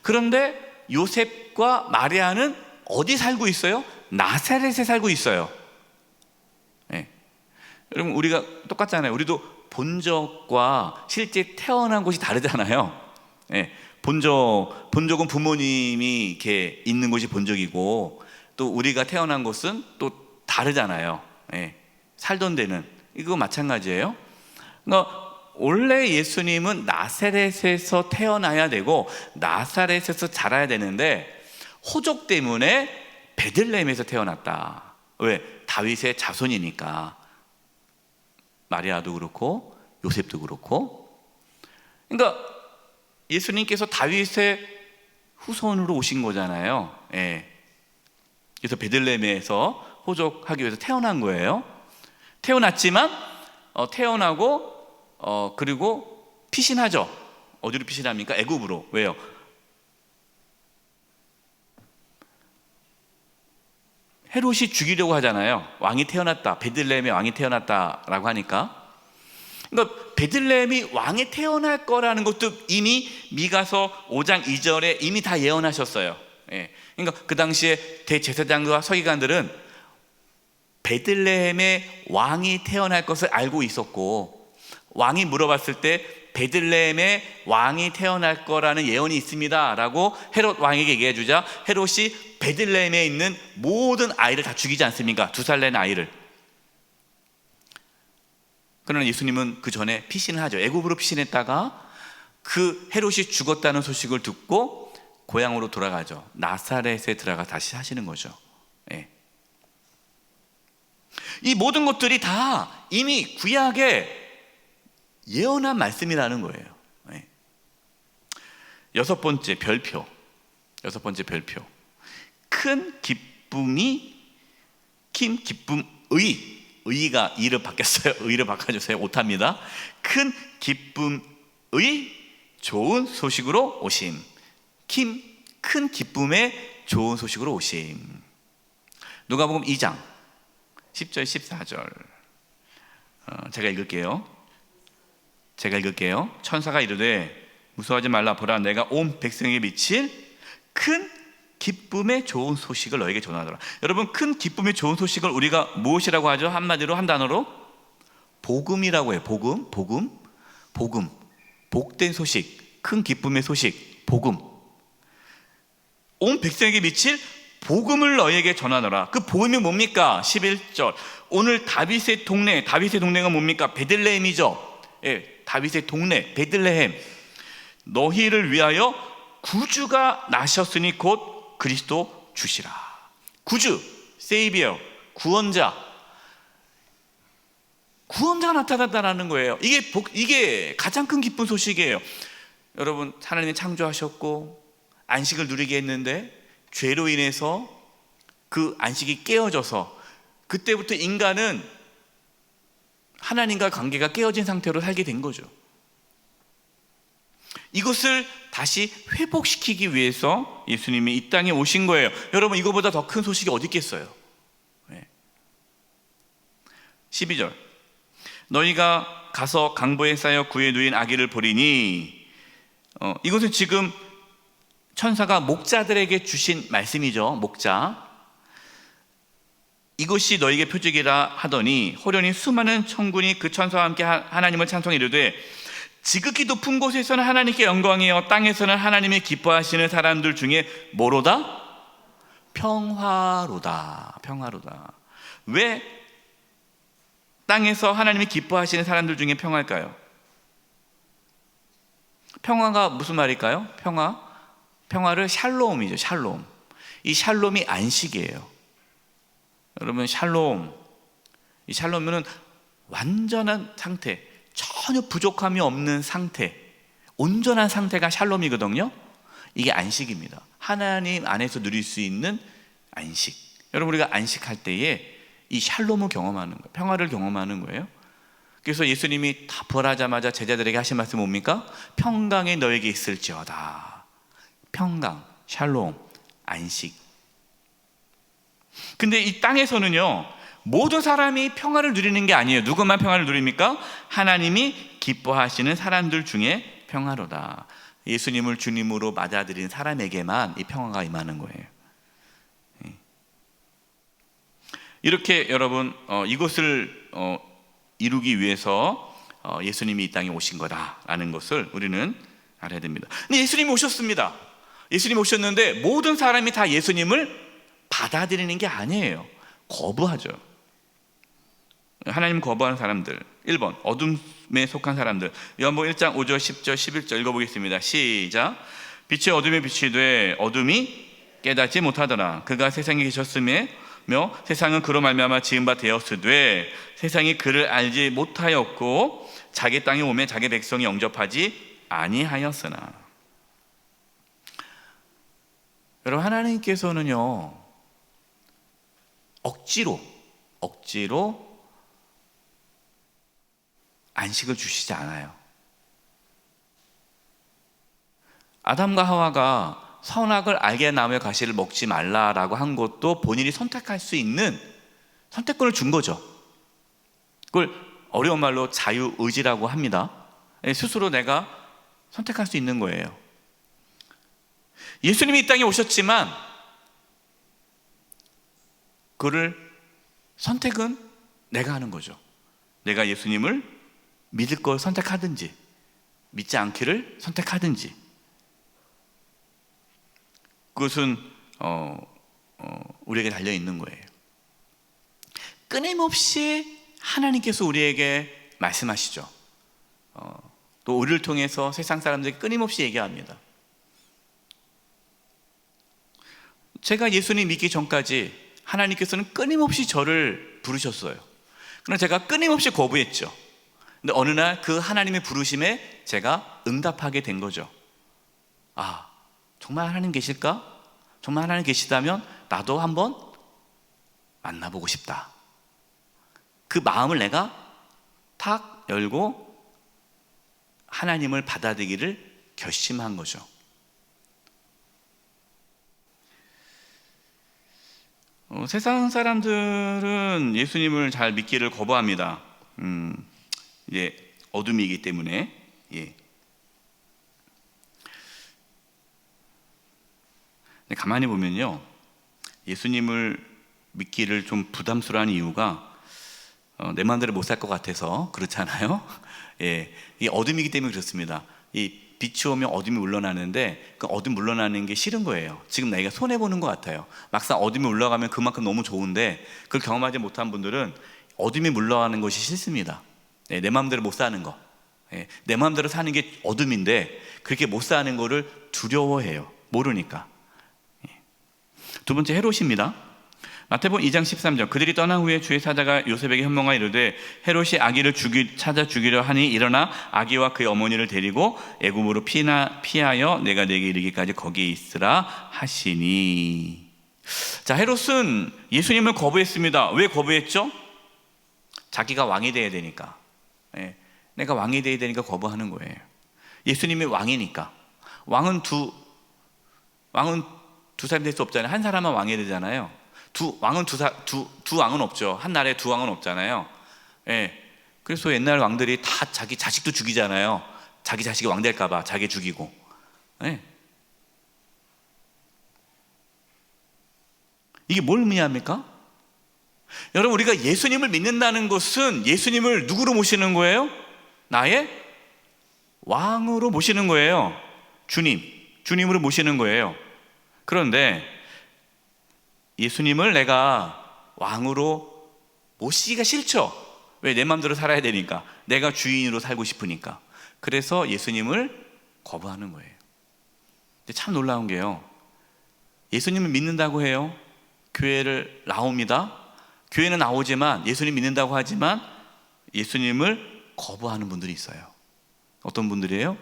그런데 요셉과 마리아는 어디 살고 있어요? 나사렛에 살고 있어요. 네. 여러분, 우리가 똑같잖아요. 우리도 본적과 실제 태어난 곳이 다르잖아요. 네. 본적은 부모님이 이렇게 있는 곳이 본적이고, 또 우리가 태어난 곳은 또 다르잖아요. 네. 살던 데는. 이거 마찬가지예요. 그러니까 원래 예수님은 나사렛에서 태어나야 되고 나사렛에서 자라야 되는데 호적 때문에 베들레헴에서 태어났다. 왜? 다윗의 자손이니까. 마리아도 그렇고 요셉도 그렇고. 그러니까 예수님께서 다윗의 후손으로 오신 거잖아요. 예. 그래서 베들레헴에서 호적하기 위해서 태어난 거예요. 태어났지만 태어나고 그리고 피신하죠. 어디로 피신합니까? 애굽으로. 왜요? 헤롯이 죽이려고 하잖아요. 왕이 태어났다, 베들레헴에 왕이 태어났다라고 하니까. 그러니까 베들레헴이 왕이 태어날 거라는 것도 이미 미가서 5장 2절에 이미 다 예언하셨어요. 예. 그러니까 그 당시에 대제사장과 서기관들은 베들레헴에 왕이 태어날 것을 알고 있었고, 왕이 물어봤을 때 베들레헴에 왕이 태어날 거라는 예언이 있습니다 라고 헤롯 왕에게 얘기해 주자 헤롯이 베들레헴에 있는 모든 아이를 다 죽이지 않습니까? 2살 낸 아이를. 그러나 예수님은 그 전에 피신을 하죠. 애굽으로 피신했다가 그 헤롯이 죽었다는 소식을 듣고 고향으로 돌아가죠. 나사렛에 들어가 다시 하시는 거죠. 예. 이 모든 것들이 다 이미 구약에 예언한 말씀이라는 거예요. 네. 여섯 번째 별표. 큰 기쁨이 의가 이를 바뀌었어요. 의를 바꿔주세요. 오타입니다. 큰 기쁨의 좋은 소식으로 오심. 큰 기쁨의 좋은 소식으로 오심. 누가복음 2장 10절 14절 제가 읽을게요. 천사가 이르되 무서워하지 말라. 보라, 내가 온 백성에게 미칠 큰 기쁨의 좋은 소식을 너에게 전하노라. 여러분, 큰 기쁨의 좋은 소식을 우리가 무엇이라고 하죠? 한마디로, 한 단어로 복음이라고 해요. 복음. 복된 소식, 큰 기쁨의 소식, 복음. 온 백성에게 미칠 복음을 너에게 전하노라. 그 복음이 뭡니까? 11절. 오늘 다윗의 동네가 뭡니까? 베들레헴이죠. 예, 다윗의 동네 베들레헴. 너희를 위하여 구주가 나셨으니 곧 그리스도 주시라. 구주, 세이비어, 구원자가 나타났다는 거예요. 이게 가장 큰 기쁜 소식이에요. 여러분, 하나님이 창조하셨고 안식을 누리게 했는데 죄로 인해서 그 안식이 깨어져서 그때부터 인간은 하나님과 관계가 깨어진 상태로 살게 된 거죠. 이것을 다시 회복시키기 위해서 예수님이 이 땅에 오신 거예요. 여러분, 이거보다 더 큰 소식이 어디 있겠어요? 12절. 너희가 가서 강보에 쌓여 구에 누인 아기를 보리니. 이것은 지금 천사가 목자들에게 주신 말씀이죠. 목자. 이것이 너에게 표적이라 하더니 호련히 수많은 천군이 그 천사와 함께 하나님을 찬송해 이르되 지극히 높은 곳에서는 하나님께 영광이요 땅에서는 하나님이 기뻐하시는 사람들 중에 뭐로다? 평화로다. 왜 땅에서 하나님이 기뻐하시는 사람들 중에 평화일까요? 평화가 무슨 말일까요? 평화를 샬롬이죠. 샬롬. 이 샬롬이 안식이에요. 여러분, 이 샬롬은 완전한 상태, 전혀 부족함이 없는 상태, 온전한 상태가 샬롬이거든요. 이게 안식입니다. 하나님 안에서 누릴 수 있는 안식. 여러분, 우리가 안식할 때에 이 샬롬을 경험하는 거예요. 평화를 경험하는 거예요. 그래서 예수님이 다 부활하자마자 제자들에게 하신 말씀이 뭡니까? 평강이 너에게 있을지어다. 평강, 샬롬, 안식. 근데 이 땅에서는요, 모든 사람이 평화를 누리는 게 아니에요. 누구만 평화를 누립니까? 하나님이 기뻐하시는 사람들 중에 평화로다. 예수님을 주님으로 맞아들인 사람에게만 이 평화가 임하는 거예요. 이렇게 여러분, 이것을 이루기 위해서 예수님이 이 땅에 오신 거다라는 것을 우리는 알아야 됩니다. 근데 예수님이 오셨습니다. 예수님이 오셨는데 모든 사람이 다 예수님을 받아들이는 게 아니에요. 거부하죠. 하나님 거부하는 사람들. 1번 어둠에 속한 사람들. 요한복음 1장 5절 10절 11절 읽어보겠습니다. 시작. 빛이 어둠에 비치되 어둠이 깨닫지 못하더라. 그가 세상에 계셨으며 세상은 그로 말미암아 지은 바 되었으되 세상이 그를 알지 못하였고 자기 땅에 오매 자기 백성이 영접하지 아니하였으나. 여러분, 하나님께서는요, 억지로 안식을 주시지 않아요. 아담과 하와가 선악을 알게 나무의 가시를 먹지 말라라고 한 것도 본인이 선택할 수 있는 선택권을 준 거죠. 그걸 어려운 말로 자유의지라고 합니다. 스스로 내가 선택할 수 있는 거예요. 예수님이 이 땅에 오셨지만 그를 선택은 내가 하는 거죠. 내가 예수님을 믿을 걸 선택하든지 믿지 않기를 선택하든지, 그것은 우리에게 달려 있는 거예요. 끊임없이 하나님께서 우리에게 말씀하시죠. 또 우리를 통해서 세상 사람들에게 끊임없이 얘기합니다. 제가 예수님 믿기 전까지 하나님께서는 끊임없이 저를 부르셨어요. 그러나 제가 끊임없이 거부했죠. 근데 어느 날 그 하나님의 부르심에 제가 응답하게 된 거죠. 아, 정말 하나님 계실까? 정말 하나님 계시다면 나도 한번 만나보고 싶다. 그 마음을 내가 탁 열고 하나님을 받아들이기를 결심한 거죠. 세상 사람들은 예수님을 잘 믿기를 거부합니다. 이제 어둠이기 때문에. 예. 가만히 보면요, 예수님을 믿기를 좀 부담스러워한 이유가 내 마음대로 못 살 것 같아서 그렇잖아요. 예, 이 어둠이기 때문에 그렇습니다. 이 빛이 오면 어둠이 물러나는데 그 어둠 물러나는 게 싫은 거예요. 지금 내가 손해 보는 것 같아요. 막상 어둠이 올라가면 그만큼 너무 좋은데 그걸 경험하지 못한 분들은 어둠이 물러가는 것이 싫습니다. 예, 내 마음대로 못 사는 거. 예, 내 마음대로 사는 게 어둠인데 그렇게 못 사는 거를 두려워해요. 모르니까. 두 번째, 헤롯입니다. 마태복음 2장 13절. 그들이 떠난 후에 주의 사자가 요셉에게 현몽하여 이르되 헤롯이 아기를 찾아 죽이려 하니 일어나 아기와 그의 어머니를 데리고 애굽으로 피하여 내가 내게 이르기까지 거기에 있으라 하시니. 자, 헤롯은 예수님을 거부했습니다. 왜 거부했죠? 자기가 왕이 돼야 되니까. 예, 내가 왕이 돼야 되니까 거부하는 거예요. 예수님이 왕이니까. 왕은 두 사람이 될 수 없잖아요. 한 사람만 왕이 되잖아요. 두 왕은 없죠. 한 나라에 두 왕은 없잖아요. 예. 그래서 옛날 왕들이 다 자기 자식도 죽이잖아요. 자기 자식이 왕 될까봐 자기 죽이고. 예. 이게 뭘 의미합니까? 여러분, 우리가 예수님을 믿는다는 것은 예수님을 누구로 모시는 거예요? 나의 왕으로 모시는 거예요. 주님으로 모시는 거예요. 그런데 예수님을 내가 왕으로 모시기가 싫죠. 왜? 내 마음대로 살아야 되니까. 내가 주인으로 살고 싶으니까. 그래서 예수님을 거부하는 거예요. 근데 참 놀라운 게요, 예수님을 믿는다고 해요. 교회를 나옵니다. 교회는 나오지만 예수님 믿는다고 하지만 예수님을 거부하는 분들이 있어요. 어떤 분들이에요?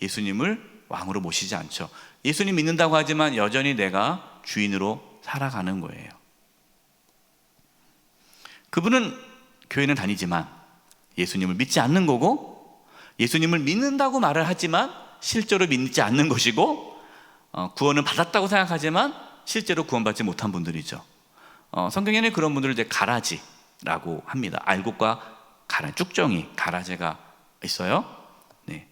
예수님을 왕으로 모시지 않죠. 예수님 믿는다고 하지만 여전히 내가 주인으로 살아가는 거예요. 그분은 교회는 다니지만 예수님을 믿지 않는 거고, 예수님을 믿는다고 말을 하지만 실제로 믿지 않는 것이고, 구원은 받았다고 생각하지만 실제로 구원받지 못한 분들이죠. 성경에는 그런 분들을 이제 가라지라고 합니다. 알곡과 쭉정이, 가라지가 있어요. 네.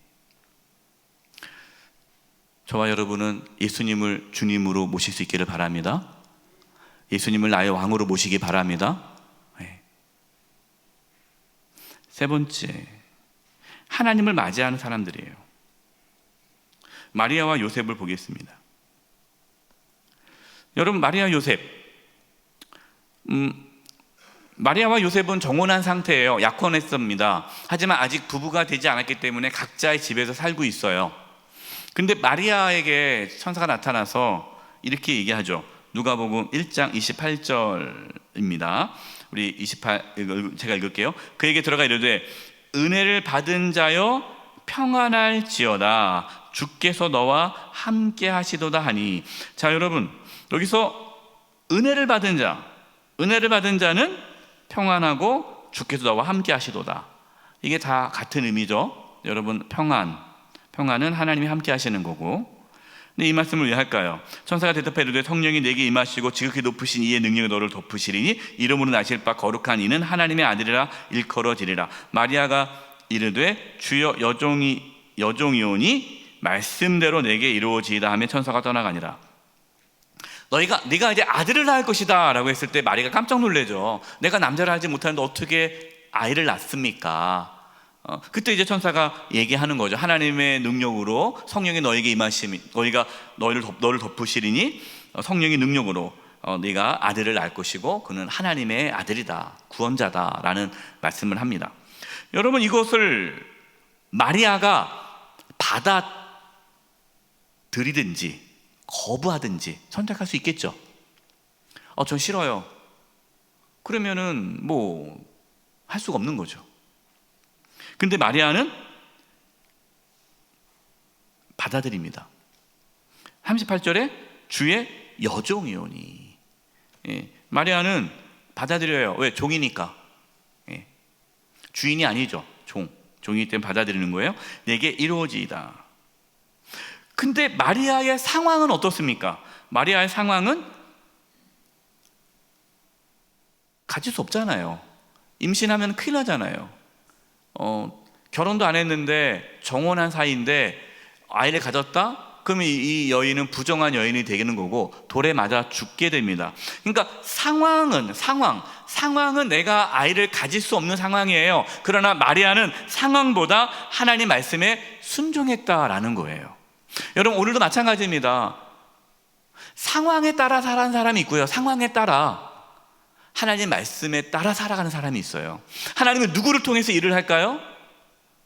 저와 여러분은 예수님을 주님으로 모실 수 있기를 바랍니다. 예수님을 나의 왕으로 모시기 바랍니다. 네. 세 번째, 하나님을 맞이하는 사람들이에요. 마리아와 요셉을 보겠습니다. 여러분, 마리아 요셉, 마리아와 요셉은 정혼한 상태예요. 약혼했습니다. 하지만 아직 부부가 되지 않았기 때문에 각자의 집에서 살고 있어요. 근데 마리아에게 천사가 나타나서 이렇게 얘기하죠. 누가복음 1장 28절입니다. 우리 제가 읽을게요. 그에게 들어가 이르되 은혜를 받은 자여 평안할지어다 주께서 너와 함께 하시도다 하니. 자, 여러분, 여기서 은혜를 받은 자는 평안하고 주께서 너와 함께 하시도다. 이게 다 같은 의미죠. 여러분, 평안은 하나님이 함께 하시는 거고. 근데 이 말씀을 왜 할까요? 천사가 대답해 이르되 성령이 내게 임하시고 지극히 높으신 이의 능력이 너를 덮으시리니 이름으로 나실 바 거룩한 이는 하나님의 아들이라 일컬어지리라. 마리아가 이르되 주여 여종이오니 말씀대로 내게 이루어지이다 하며 천사가 떠나가니라. 네가 이제 아들을 낳을 것이다 라고 했을 때 마리아가 깜짝 놀래죠. 내가 남자를 하지 못하는데 어떻게 아이를 낳습니까? 그때 이제 천사가 얘기하는 거죠. 하나님의 능력으로 성령이 너에게 임하시니 너를 덮으시리니 성령의 능력으로 네가 아들을 낳을 것이고 그는 하나님의 아들이다, 구원자다라는 말씀을 합니다. 여러분, 이것을 마리아가 받아들이든지 거부하든지 선택할 수 있겠죠. 전 싫어요. 그러면은 뭐 할 수가 없는 거죠. 근데 마리아는 받아들입니다. 38절에 주의 여종이오니. 마리아는 받아들여요. 왜? 종이니까. 주인이 아니죠. 종이기 때문에 받아들이는 거예요. 내게 이루어지이다. 근데 마리아의 상황은 어떻습니까? 마리아의 상황은 가질 수 없잖아요. 임신하면 큰일 나잖아요. 결혼도 안 했는데 정혼한 사이인데 아이를 가졌다? 그러면 이 여인은 부정한 여인이 되는 거고 돌에 맞아 죽게 됩니다. 그러니까 상황은 내가 아이를 가질 수 없는 상황이에요. 그러나 마리아는 상황보다 하나님 말씀에 순종했다라는 거예요. 여러분, 오늘도 마찬가지입니다. 상황에 따라 살아가는 사람이 있고요, 상황에 따라 하나님 말씀에 따라 살아가는 사람이 있어요. 하나님은 누구를 통해서 일을 할까요?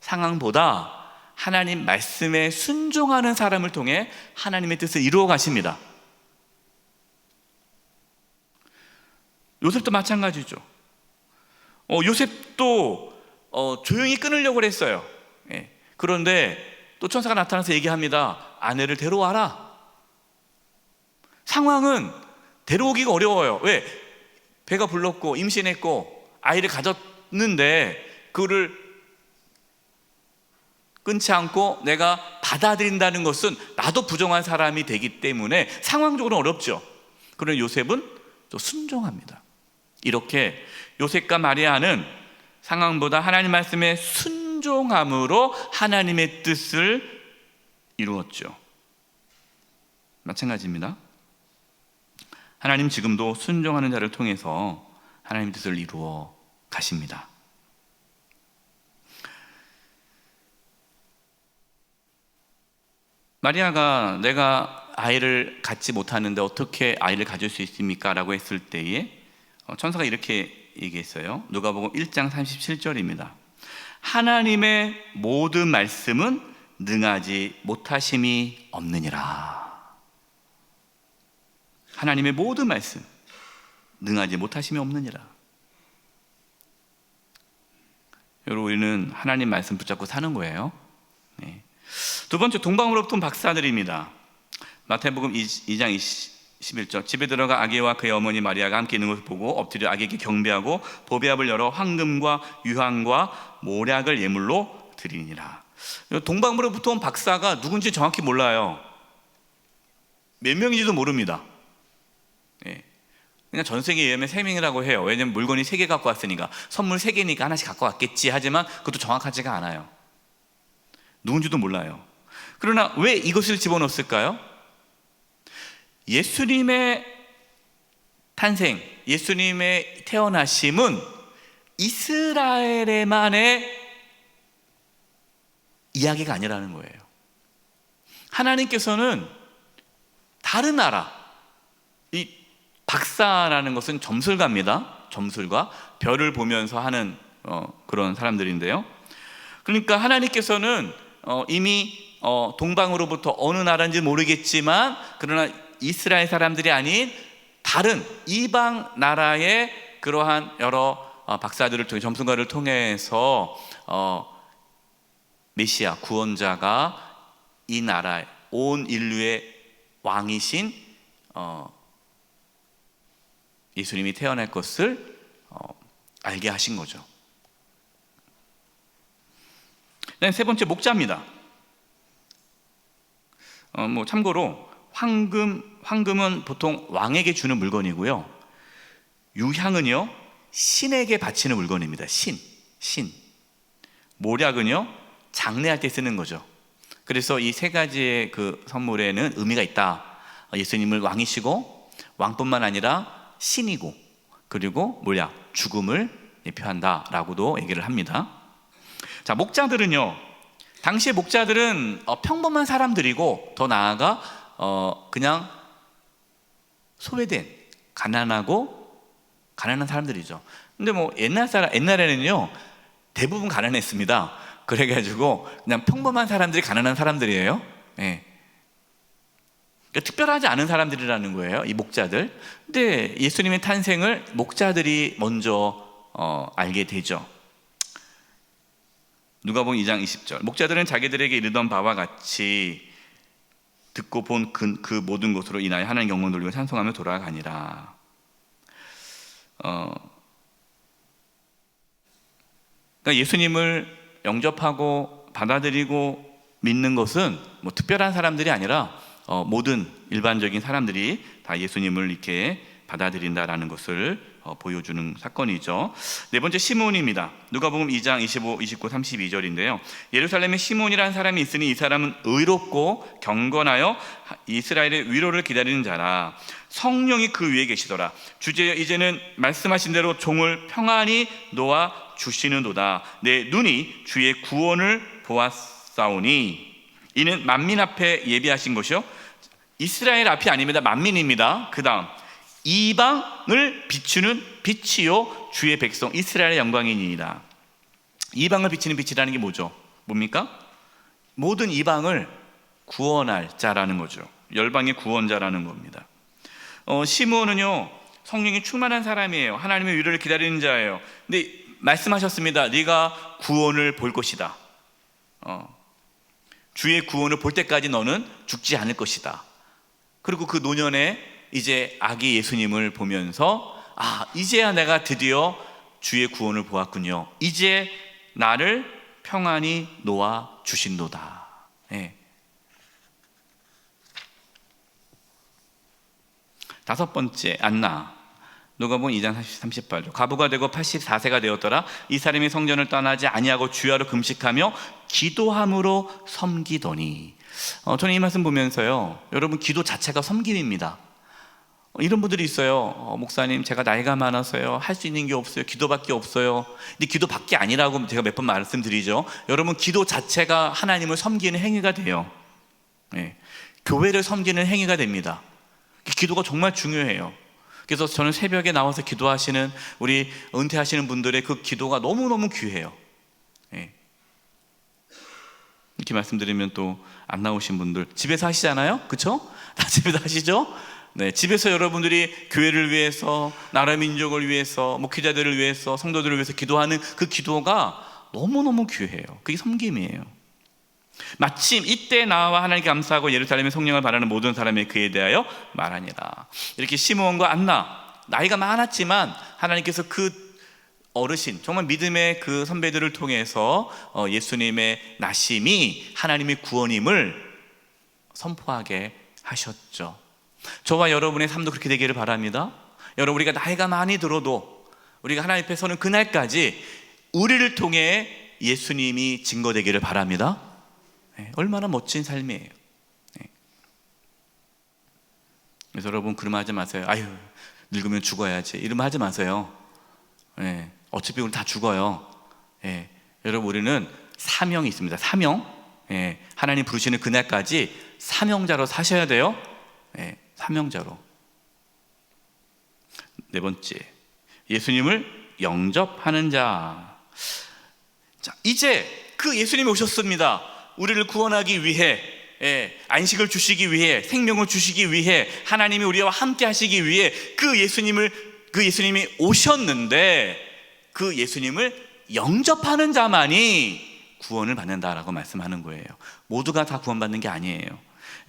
상황보다 하나님 말씀에 순종하는 사람을 통해 하나님의 뜻을 이루어 가십니다. 요셉도 마찬가지죠. 요셉도 조용히 끊으려고 했어요. 그런데 또 천사가 나타나서 얘기합니다. 아내를 데려와라. 상황은 데려오기가 어려워요. 왜? 배가 불렀고 임신했고 아이를 가졌는데 그거를 끊지 않고 내가 받아들인다는 것은 나도 부정한 사람이 되기 때문에 상황적으로 어렵죠. 그러나 요셉은 또 순종합니다. 이렇게 요셉과 마리아는 상황보다 하나님 말씀에 순종함으로 하나님의 뜻을 이루었죠. 마찬가지입니다. 하나님 지금도 순종하는 자를 통해서 하나님의 뜻을 이루어 가십니다. 마리아가 내가 아이를 갖지 못하는데 어떻게 아이를 가질 수 있습니까? 라고 했을 때에 천사가 이렇게 얘기했어요. 누가복음 1장 37절입니다. 하나님의 모든 말씀은 능하지 못하심이 없느니라. 하나님의 모든 말씀 능하지 못하심이 없느니라. 여러분, 우리는 하나님 말씀 붙잡고 사는 거예요. 네. 두 번째, 동방으로부터 온 박사들입니다. 마태복음 2장 21절, 집에 들어가 아기와 그의 어머니 마리아가 함께 있는 것을 보고 엎드려 아기에게 경배하고 보배압을 열어 황금과 유황과 모략을 예물로 드리니라. 동방으로부터 온 박사가 누군지 정확히 몰라요. 몇 명인지도 모릅니다. 그냥 전세계 예매 3명이라고 해요. 왜냐면 물건이 3개 갖고 왔으니까, 선물 3개니까 하나씩 갖고 왔겠지 하지만 그것도 정확하지가 않아요. 누군지도 몰라요. 그러나 왜 이것을 집어넣었을까요? 예수님의 탄생, 예수님의 태어나심은 이스라엘에만의 이야기가 아니라는 거예요. 하나님께서는 다른 나라, 이 박사라는 것은 점술가입니다. 점술가, 별을 보면서 하는 그런 사람들인데요. 그러니까 하나님께서는 이미 동방으로부터 어느 나라인지 모르겠지만, 그러나 이스라엘 사람들이 아닌 다른 이방 나라의 그러한 여러 박사들을 통해, 점술가를 통해서 메시아, 구원자가 이 나라 온 인류의 왕이신 예수님이 태어날 것을 알게 하신 거죠. 세 번째, 목자입니다. 참고로 황금은 보통 왕에게 주는 물건이고요, 유향은요 신에게 바치는 물건입니다. 신. 모략은요 장례할 때 쓰는 거죠. 그래서 이 세 가지의 그 선물에는 의미가 있다. 예수님을 왕이시고, 왕뿐만 아니라 신이고, 그리고 모략, 죽음을 예표한다라고도 얘기를 합니다. 자, 목자들은요, 당시의 목자들은 평범한 사람들이고, 더 나아가 그냥 소외된 가난한 사람들이죠. 근데 옛날에는요 대부분 가난했습니다. 그래가지고 그냥 평범한 사람들이 가난한 사람들이에요. 그러니까 특별하지 않은 사람들이라는 거예요, 이 목자들. 근데 예수님의 탄생을 목자들이 먼저 알게 되죠. 누가복음 2장 20절, 목자들은 자기들에게 이르던 바와 같이 듣고 본 그 모든 것으로 인하여 하나님 영광 돌리고 찬송하며 돌아가니라. 그러니까 예수님을 영접하고 받아들이고 믿는 것은 특별한 사람들이 아니라 모든 일반적인 사람들이 다 예수님을 이렇게 받아들인다라는 것을 보여주는 사건이죠. 네 번째, 시몬입니다. 누가복음 2장 25, 29, 32절인데요. 예루살렘에 시몬이라는 사람이 있으니 이 사람은 의롭고 경건하여 이스라엘의 위로를 기다리는 자라. 성령이 그 위에 계시더라. 주제여, 이제는 말씀하신 대로 종을 평안히 놓아 주시는도다. 내 눈이 주의 구원을 보았사오니. 이는 만민 앞에 예비하신 것이요, 이스라엘 앞이 아닙니다. 만민입니다. 그 다음, 이방을 비추는 빛이요 주의 백성 이스라엘의 영광이니이다. 이방을 비추는 빛이라는 게 뭡니까? 모든 이방을 구원할 자라는 거죠. 열방의 구원자라는 겁니다. 시므온은요 성령이 충만한 사람이에요. 하나님의 위로를 기다리는 자예요. 근데 말씀하셨습니다. 네가 구원을 볼 것이다. 주의 구원을 볼 때까지 너는 죽지 않을 것이다. 그리고 그 노년에 이제 아기 예수님을 보면서 이제야 내가 드디어 주의 구원을 보았군요. 이제 나를 평안히 놓아 주신도다. 다섯 번째, 안나. 누가복음 2장 38절. 과부가 되고 84세가 되었더라. 이 사람이 성전을 떠나지 아니하고 주야로 금식하며 기도함으로 섬기더니. 저는 이 말씀 보면서요, 여러분, 기도 자체가 섬김입니다. 이런 분들이 있어요. 목사님, 제가 나이가 많아서요 할 수 있는 게 없어요. 기도밖에 없어요. 근데 기도밖에 아니라고 제가 몇 번 말씀드리죠. 여러분, 기도 자체가 하나님을 섬기는 행위가 돼요. 교회를 섬기는 행위가 됩니다. 기도가 정말 중요해요. 그래서 저는 새벽에 나와서 기도하시는 우리 은퇴하시는 분들의 그 기도가 너무너무 귀해요. 이렇게 말씀드리면 또 안 나오신 분들 집에서 하시잖아요, 그렇죠? 다 집에서 하시죠? 네, 집에서 여러분들이 교회를 위해서, 나라 민족을 위해서, 목회자들을 위해서, 성도들을 위해서 기도하는 그 기도가 너무너무 귀해요. 그게 섬김이에요. 마침 이때 나와 하나님께 감사하고 예루살렘의 성령을 바라는 모든 사람이 그에 대하여 말하니라. 이렇게 시므온과 안나, 나이가 많았지만 하나님께서 그 어르신, 정말 믿음의 그 선배들을 통해서 예수님의 나심이 하나님의 구원임을 선포하게 하셨죠. 저와 여러분의 삶도 그렇게 되기를 바랍니다. 여러분, 우리가 나이가 많이 들어도 우리가 하나님 앞에 서는 그날까지 우리를 통해 예수님이 증거되기를 바랍니다. 얼마나 멋진 삶이에요. 그래서 여러분, 그러면 하지 마세요. 아유, 늙으면 죽어야지, 이러면 하지 마세요. 어차피 우리 다 죽어요. 여러분, 우리는 사명이 있습니다. 사명. 하나님 부르시는 그날까지 사명자로 사셔야 돼요. 사명자로. 네 번째, 예수님을 영접하는 자. 자, 이제 그 예수님이 오셨습니다. 우리를 구원하기 위해, 안식을 주시기 위해, 생명을 주시기 위해, 하나님이 우리와 함께 하시기 위해 그 예수님이 오셨는데, 그 예수님을 영접하는 자만이 구원을 받는다라고 말씀하는 거예요. 모두가 다 구원받는 게 아니에요.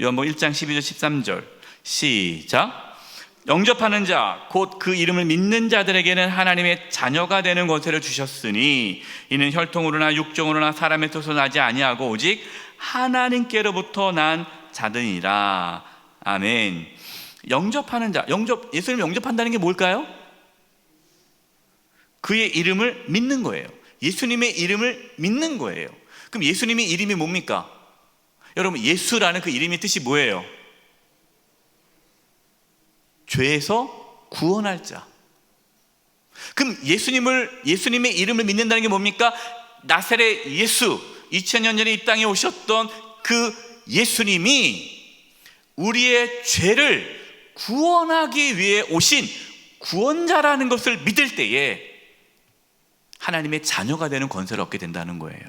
요한복음 1장 12절 13절 시작. 영접하는 자, 곧 그 이름을 믿는 자들에게는 하나님의 자녀가 되는 권세를 주셨으니 이는 혈통으로나 육정으로나 사람의 뜻으로 나지 아니하고 오직 하나님께로부터 난 자들이라. 아멘. 영접하는 자, 예수님을 영접한다는 게 뭘까요? 그의 이름을 믿는 거예요. 예수님의 이름을 믿는 거예요. 그럼 예수님의 이름이 뭡니까? 여러분, 예수라는 그 이름의 뜻이 뭐예요? 죄에서 구원할 자. 그럼 예수님의 이름을 믿는다는 게 뭡니까? 나사렛 예수, 2000년 전에 이 땅에 오셨던 그 예수님이 우리의 죄를 구원하기 위해 오신 구원자라는 것을 믿을 때에 하나님의 자녀가 되는 권세를 얻게 된다는 거예요.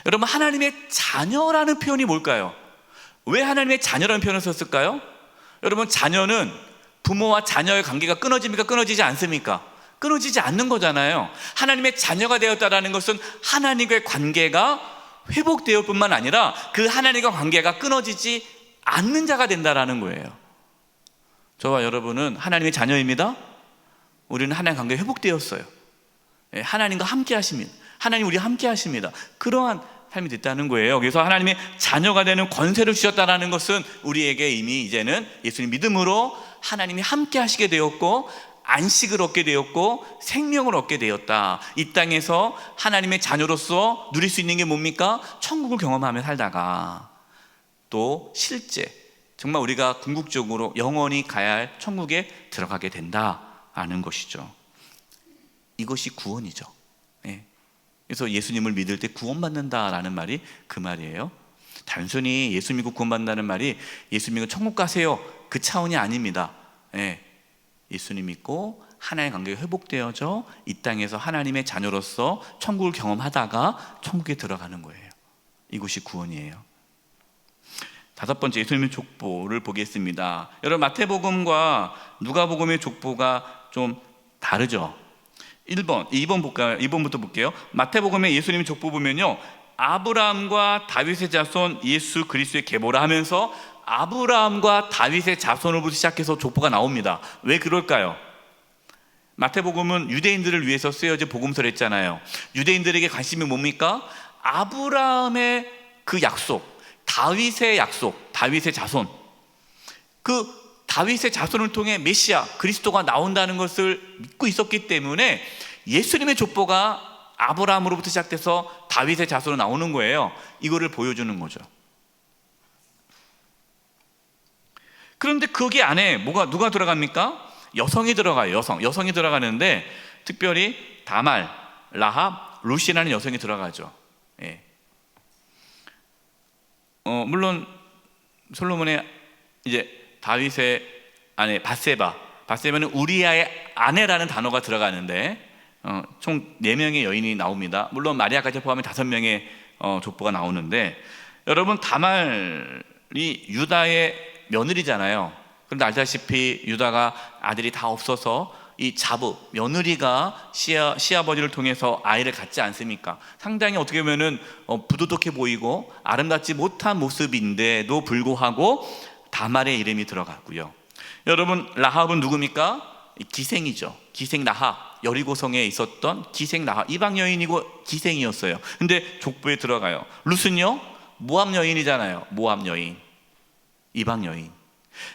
여러분, 하나님의 자녀라는 표현이 뭘까요? 왜 하나님의 자녀라는 표현을 썼을까요? 여러분, 자녀는 부모와 자녀의 관계가 끊어집니까? 끊어지지 않습니까? 끊어지지 않는 거잖아요. 하나님의 자녀가 되었다는 것은 하나님과의 관계가 회복되었을 뿐만 아니라 그 하나님과 관계가 끊어지지 않는 자가 된다는 거예요. 저와 여러분은 하나님의 자녀입니다. 우리는 하나님 관계가 회복되었어요. 하나님과 함께 하십니다. 하나님 우리와 함께 하십니다. 그러한 삶이 됐다는 거예요. 그래서 하나님의 자녀가 되는 권세를 주셨다는 것은 우리에게 이미 이제는 예수님 믿음으로 하나님이 함께 하시게 되었고, 안식을 얻게 되었고, 생명을 얻게 되었다. 이 땅에서 하나님의 자녀로서 누릴 수 있는 게 뭡니까? 천국을 경험하며 살다가 또 실제 정말 우리가 궁극적으로 영원히 가야 할 천국에 들어가게 된다는 것이죠. 이것이 구원이죠. 그래서 예수님을 믿을 때 구원받는다라는 말이 그 말이에요. 단순히 예수 믿고 구원받는다는 말이 예수 믿고 천국 가세요, 그 차원이 아닙니다. 예수님 믿고 하나님의 관계가 회복되어져 이 땅에서 하나님의 자녀로서 천국을 경험하다가 천국에 들어가는 거예요. 이것이 구원이에요. 다섯 번째, 예수님의 족보를 보겠습니다. 여러분, 마태복음과 누가복음의 족보가 좀 다르죠. 2번 볼까요? 2번부터 볼게요. 마태복음에 예수님의 족보 보면요, 아브라함과 다윗의 자손 예수 그리스도의 계보라 하면서 아브라함과 다윗의 자손으로부터 시작해서 족보가 나옵니다. 왜 그럴까요? 마태복음은 유대인들을 위해서 쓰여진 복음서를 했잖아요. 유대인들에게 관심이 뭡니까? 아브라함의 그 약속, 다윗의 약속, 다윗의 자손, 그 다윗의 자손을 통해 메시아 그리스도가 나온다는 것을 믿고 있었기 때문에 예수님의 족보가 아브라함으로부터 시작돼서 다윗의 자손으로 나오는 거예요. 이거를 보여주는 거죠. 그런데 거기 안에 누가 들어갑니까? 여성이 들어가요. 여성이 들어가는데 특별히 다말, 라합, 루시라는 여성이 들어가죠. 물론 솔로몬의 이제 다윗의 아내 바세바는 우리아의 아내라는 단어가 들어가는데 총 4명의 여인이 나옵니다. 물론 마리아까지 포함해 5명의 족보가 나오는데, 여러분, 다말이 유다의 며느리잖아요. 그런데 알다시피 유다가 아들이 다 없어서 이 자부, 며느리가 시아버지를 통해서 아이를 갖지 않습니까? 상당히 어떻게 보면은 부도덕해 보이고 아름답지 못한 모습인데도 불구하고 다말의 이름이 들어가고요. 여러분, 라합은 누굽니까? 기생이죠. 기생 라합, 여리고성에 있었던 기생 라합, 이방 여인이고 기생이었어요. 근데 족보에 들어가요. 룻은요, 모압 여인이잖아요. 모압 여인, 이방 여인.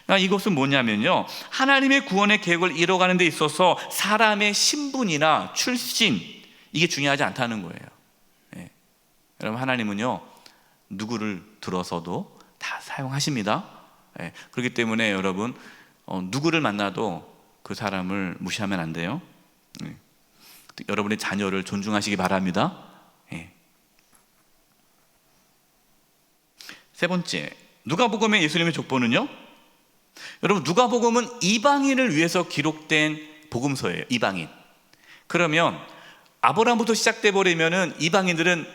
그러니까 이것은 뭐냐면요, 하나님의 구원의 계획을 이뤄가는 데 있어서 사람의 신분이나 출신, 이게 중요하지 않다는 거예요. 예. 여러분, 하나님은요 누구를 들어서도 다 사용하십니다. 예. 그렇기 때문에 여러분, 누구를 만나도 그 사람을 무시하면 안 돼요. 예. 여러분의 자녀를 존중하시기 바랍니다. 예. 세 번째, 누가복음의 예수님의 족보는요, 여러분, 누가복음은 이방인을 위해서 기록된 복음서예요. 이방인. 그러면 아브라함부터 시작돼 버리면은 이방인들은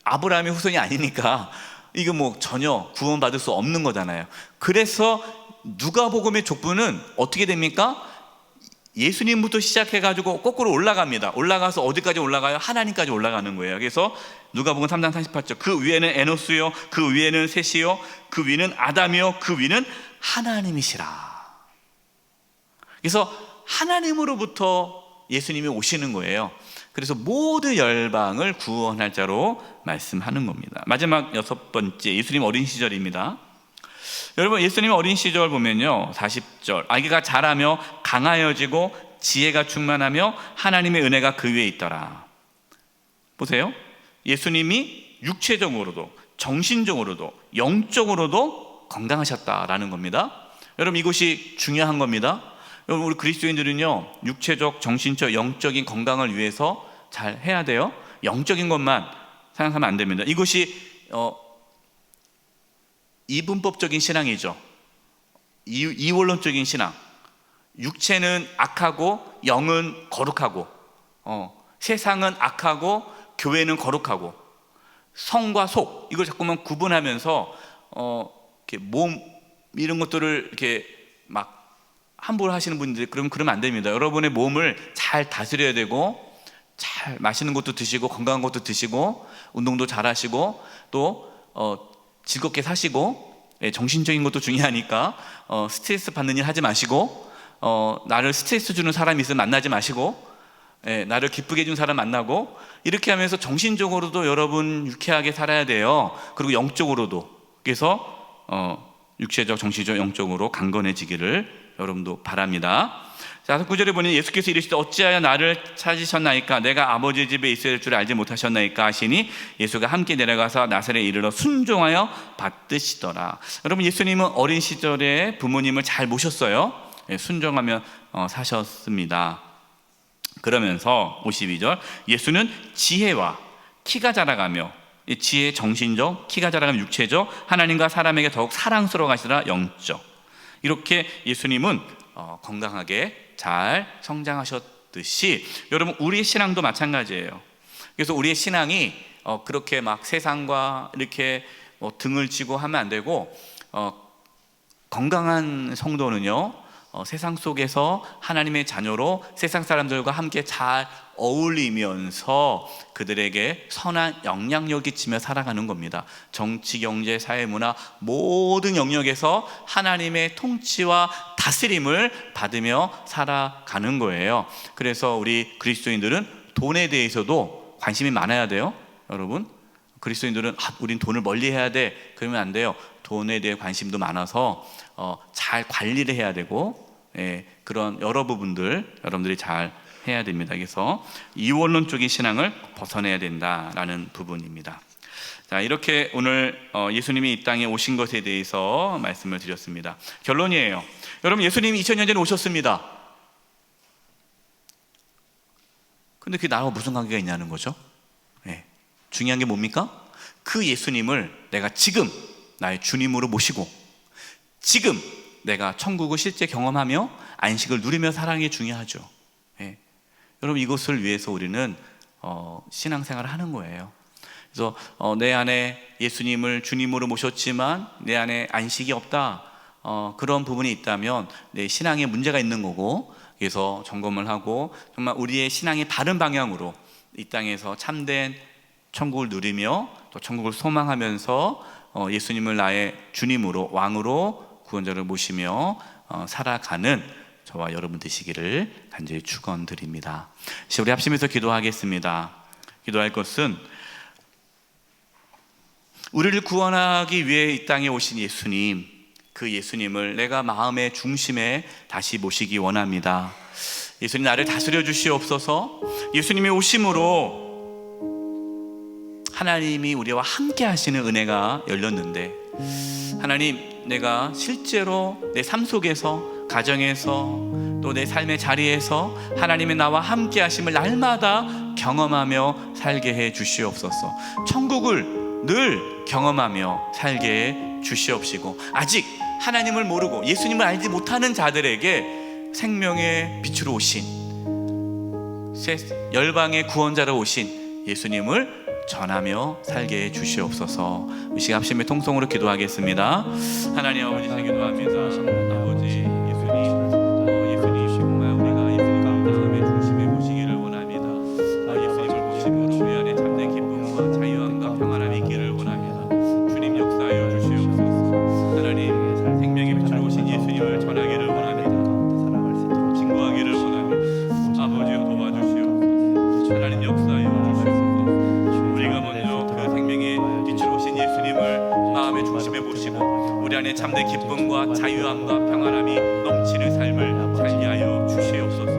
아브라함의 후손이 아니니까 이거 뭐 전혀 구원받을 수 없는 거잖아요. 그래서 누가복음의 족보는 어떻게 됩니까? 예수님부터 시작해가지고 거꾸로 올라갑니다. 올라가서 어디까지 올라가요? 하나님까지 올라가는 거예요. 그래서 누가복음 3장 48절, 그 위에는 에노스요, 그 위에는 셋이요, 그 위는 아담이요, 그 위는 하나님이시라. 그래서 하나님으로부터 예수님이 오시는 거예요. 그래서 모든 열방을 구원할 자로 말씀하는 겁니다. 마지막 여섯 번째, 예수님 어린 시절입니다. 여러분, 예수님 어린 시절 보면요, 40절, 아기가 자라며 강하여지고 지혜가 충만하며 하나님의 은혜가 그 위에 있더라. 보세요, 예수님이 육체적으로도 정신적으로도 영적으로도 건강하셨다라는 겁니다. 여러분, 이것이 중요한 겁니다. 여러분, 우리 그리스도인들은요, 육체적, 정신적, 영적인 건강을 위해서 잘 해야 돼요. 영적인 것만 생각하면 안 됩니다. 이것이 이분법적인 신앙이죠. 이원론적인 신앙. 육체는 악하고 영은 거룩하고, 세상은 악하고 교회는 거룩하고, 성과 속, 이걸 자꾸만 구분하면서 이렇게 몸 이런 것들을 이렇게 막 함부로 하시는 분들이 그러면 안 됩니다. 여러분의 몸을 잘 다스려야 되고, 잘 맛있는 것도 드시고 건강한 것도 드시고 운동도 잘 하시고 또 즐겁게 사시고, 정신적인 것도 중요하니까 스트레스 받는 일 하지 마시고, 나를 스트레스 주는 사람이 있으면 만나지 마시고, 나를 기쁘게 해준 사람 만나고, 이렇게 하면서 정신적으로도 여러분 유쾌하게 살아야 돼요. 그리고 영적으로도. 그래서 육체적, 정신적, 영적으로 강건해지기를 여러분도 바랍니다. 자, 9절에 보니 예수께서 이르시되 어찌하여 나를 찾으셨나이까? 내가 아버지 집에 있어야 할 줄 알지 못하셨나이까? 하시니 예수가 함께 내려가서 나사렛에 이르러 순종하여 받드시더라. 여러분, 예수님은 어린 시절에 부모님을 잘 모셨어요. 순종하며 사셨습니다. 그러면서 52절, 예수는 지혜와 키가 자라가며, 지혜 정신적, 키가 자라가며 육체적, 하나님과 사람에게 더욱 사랑스러워 가시더라 영적. 이렇게 예수님은 건강하게 잘 성장하셨듯이 여러분, 우리의 신앙도 마찬가지예요. 그래서 우리의 신앙이 그렇게 막 세상과 이렇게 등을 지고 하면 안 되고, 건강한 성도는요, 세상 속에서 하나님의 자녀로 세상 사람들과 함께 잘 어울리면서 그들에게 선한 영향력이 끼치며 살아가는 겁니다. 정치, 경제, 사회, 문화 모든 영역에서 하나님의 통치와 다스림을 받으며 살아가는 거예요. 그래서 우리 그리스도인들은 돈에 대해서도 관심이 많아야 돼요. 여러분, 그리스도인들은 우린 돈을 멀리해야 돼, 그러면 안 돼요. 돈에 대해 관심도 많아서 잘 관리를 해야 되고, 그런 여러 부분들 여러분들이 잘 해야 됩니다. 그래서 이원론적인 신앙을 벗어내야 된다라는 부분입니다. 자, 이렇게 오늘 예수님이 이 땅에 오신 것에 대해서 말씀을 드렸습니다. 결론이에요. 여러분, 예수님이 2000년 전에 오셨습니다. 근데 그게 나와 무슨 관계가 있냐는 거죠. 중요한 게 뭡니까? 그 예수님을 내가 지금 나의 주님으로 모시고, 지금 내가 천국을 실제 경험하며 안식을 누리며 살아가는 게 중요하죠. 여러분, 이것을 위해서 우리는 신앙생활을 하는 거예요. 그래서 내 안에 예수님을 주님으로 모셨지만 내 안에 안식이 없다, 그런 부분이 있다면 내 신앙에 문제가 있는 거고, 그래서 점검을 하고 정말 우리의 신앙의 바른 방향으로 이 땅에서 참된 천국을 누리며 또 천국을 소망하면서 예수님을 나의 주님으로, 왕으로, 구원자를 모시며 살아가는 저와 여러분 되시기를 간절히 축원드립니다. 우리 합심해서 기도하겠습니다. 기도할 것은 우리를 구원하기 위해 이 땅에 오신 예수님, 그 예수님을 내가 마음의 중심에 다시 모시기 원합니다. 예수님, 나를 다스려 주시옵소서. 예수님의 오심으로 하나님이 우리와 함께 하시는 은혜가 열렸는데, 하나님, 내가 실제로 내 삶 속에서, 가정에서, 또 내 삶의 자리에서 하나님의 나와 함께 하심을 날마다 경험하며 살게 해 주시옵소서. 천국을 늘 경험하며 살게 해 주시옵시고, 아직 하나님을 모르고 예수님을 알지 못하는 자들에게 생명의 빛으로 오신, 열방의 구원자로 오신 예수님을 전하며 살게 해 주시옵소서. 이 시간 합심의 통성으로 기도하겠습니다. 하나님 아버지, 기도합니다. 아버지, 예수님 정말 우리가 예수님 마음의 중심에 모시기를 원합니다. 예수님을 모심으로 우리 안에 참된 기쁨과 자유함과 평안함이 있기를 원합니다. 주님, 역사하여 주시옵소서. 하나님, 생명의 빛으로 오신 예수님을 전하기를 원합니다. 증거하기를 원합니다. 아버지여, 도와주시옵소서. 하나님, 역사하여 주시옵소서. 우리가 먼저 그 생명의 빛으로 오신 예수님을 마음의 중심에 모시고 우리 안에 참된 기쁨과 자유함과 평안함이 넘치는 삶을 살게 하여 주시옵소서.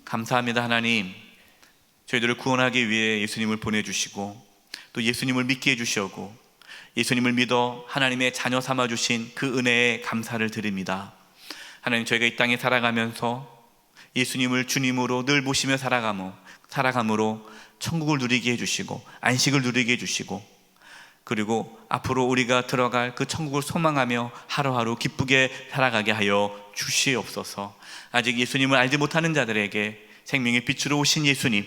감사합니다. 하나님, 저희들을 구원하기 위해 예수님을 보내주시고 또 예수님을 믿게 해주시고 예수님을 믿어 하나님의 자녀 삼아주신 그 은혜에 감사를 드립니다. 하나님, 저희가 이 땅에 살아가면서 예수님을 주님으로 늘 모시며 살아감으로 천국을 누리게 해주시고 안식을 누리게 해주시고, 그리고 앞으로 우리가 들어갈 그 천국을 소망하며 하루하루 기쁘게 살아가게 하여 주시옵소서. 아직 예수님을 알지 못하는 자들에게 생명의 빛으로 오신 예수님,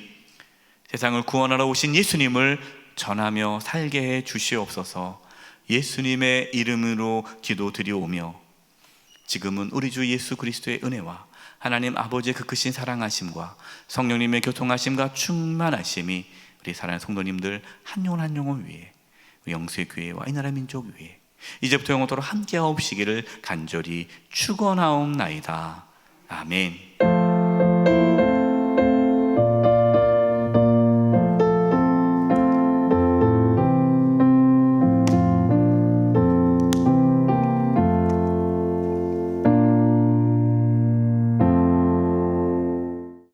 세상을 구원하러 오신 예수님을 전하며 살게 해 주시옵소서. 예수님의 이름으로 기도드리오며 지금은 우리 주 예수 그리스도의 은혜와 하나님 아버지의 그 크신 사랑하심과 성령님의 교통하심과 충만하심이 우리 사랑하는 성도님들 한 영혼 한 영혼 위에, 영수의 교회와 이 나라 민족 위에 이제부터 영원토록 함께하옵시기를 간절히 축원하옵나이다. 아멘.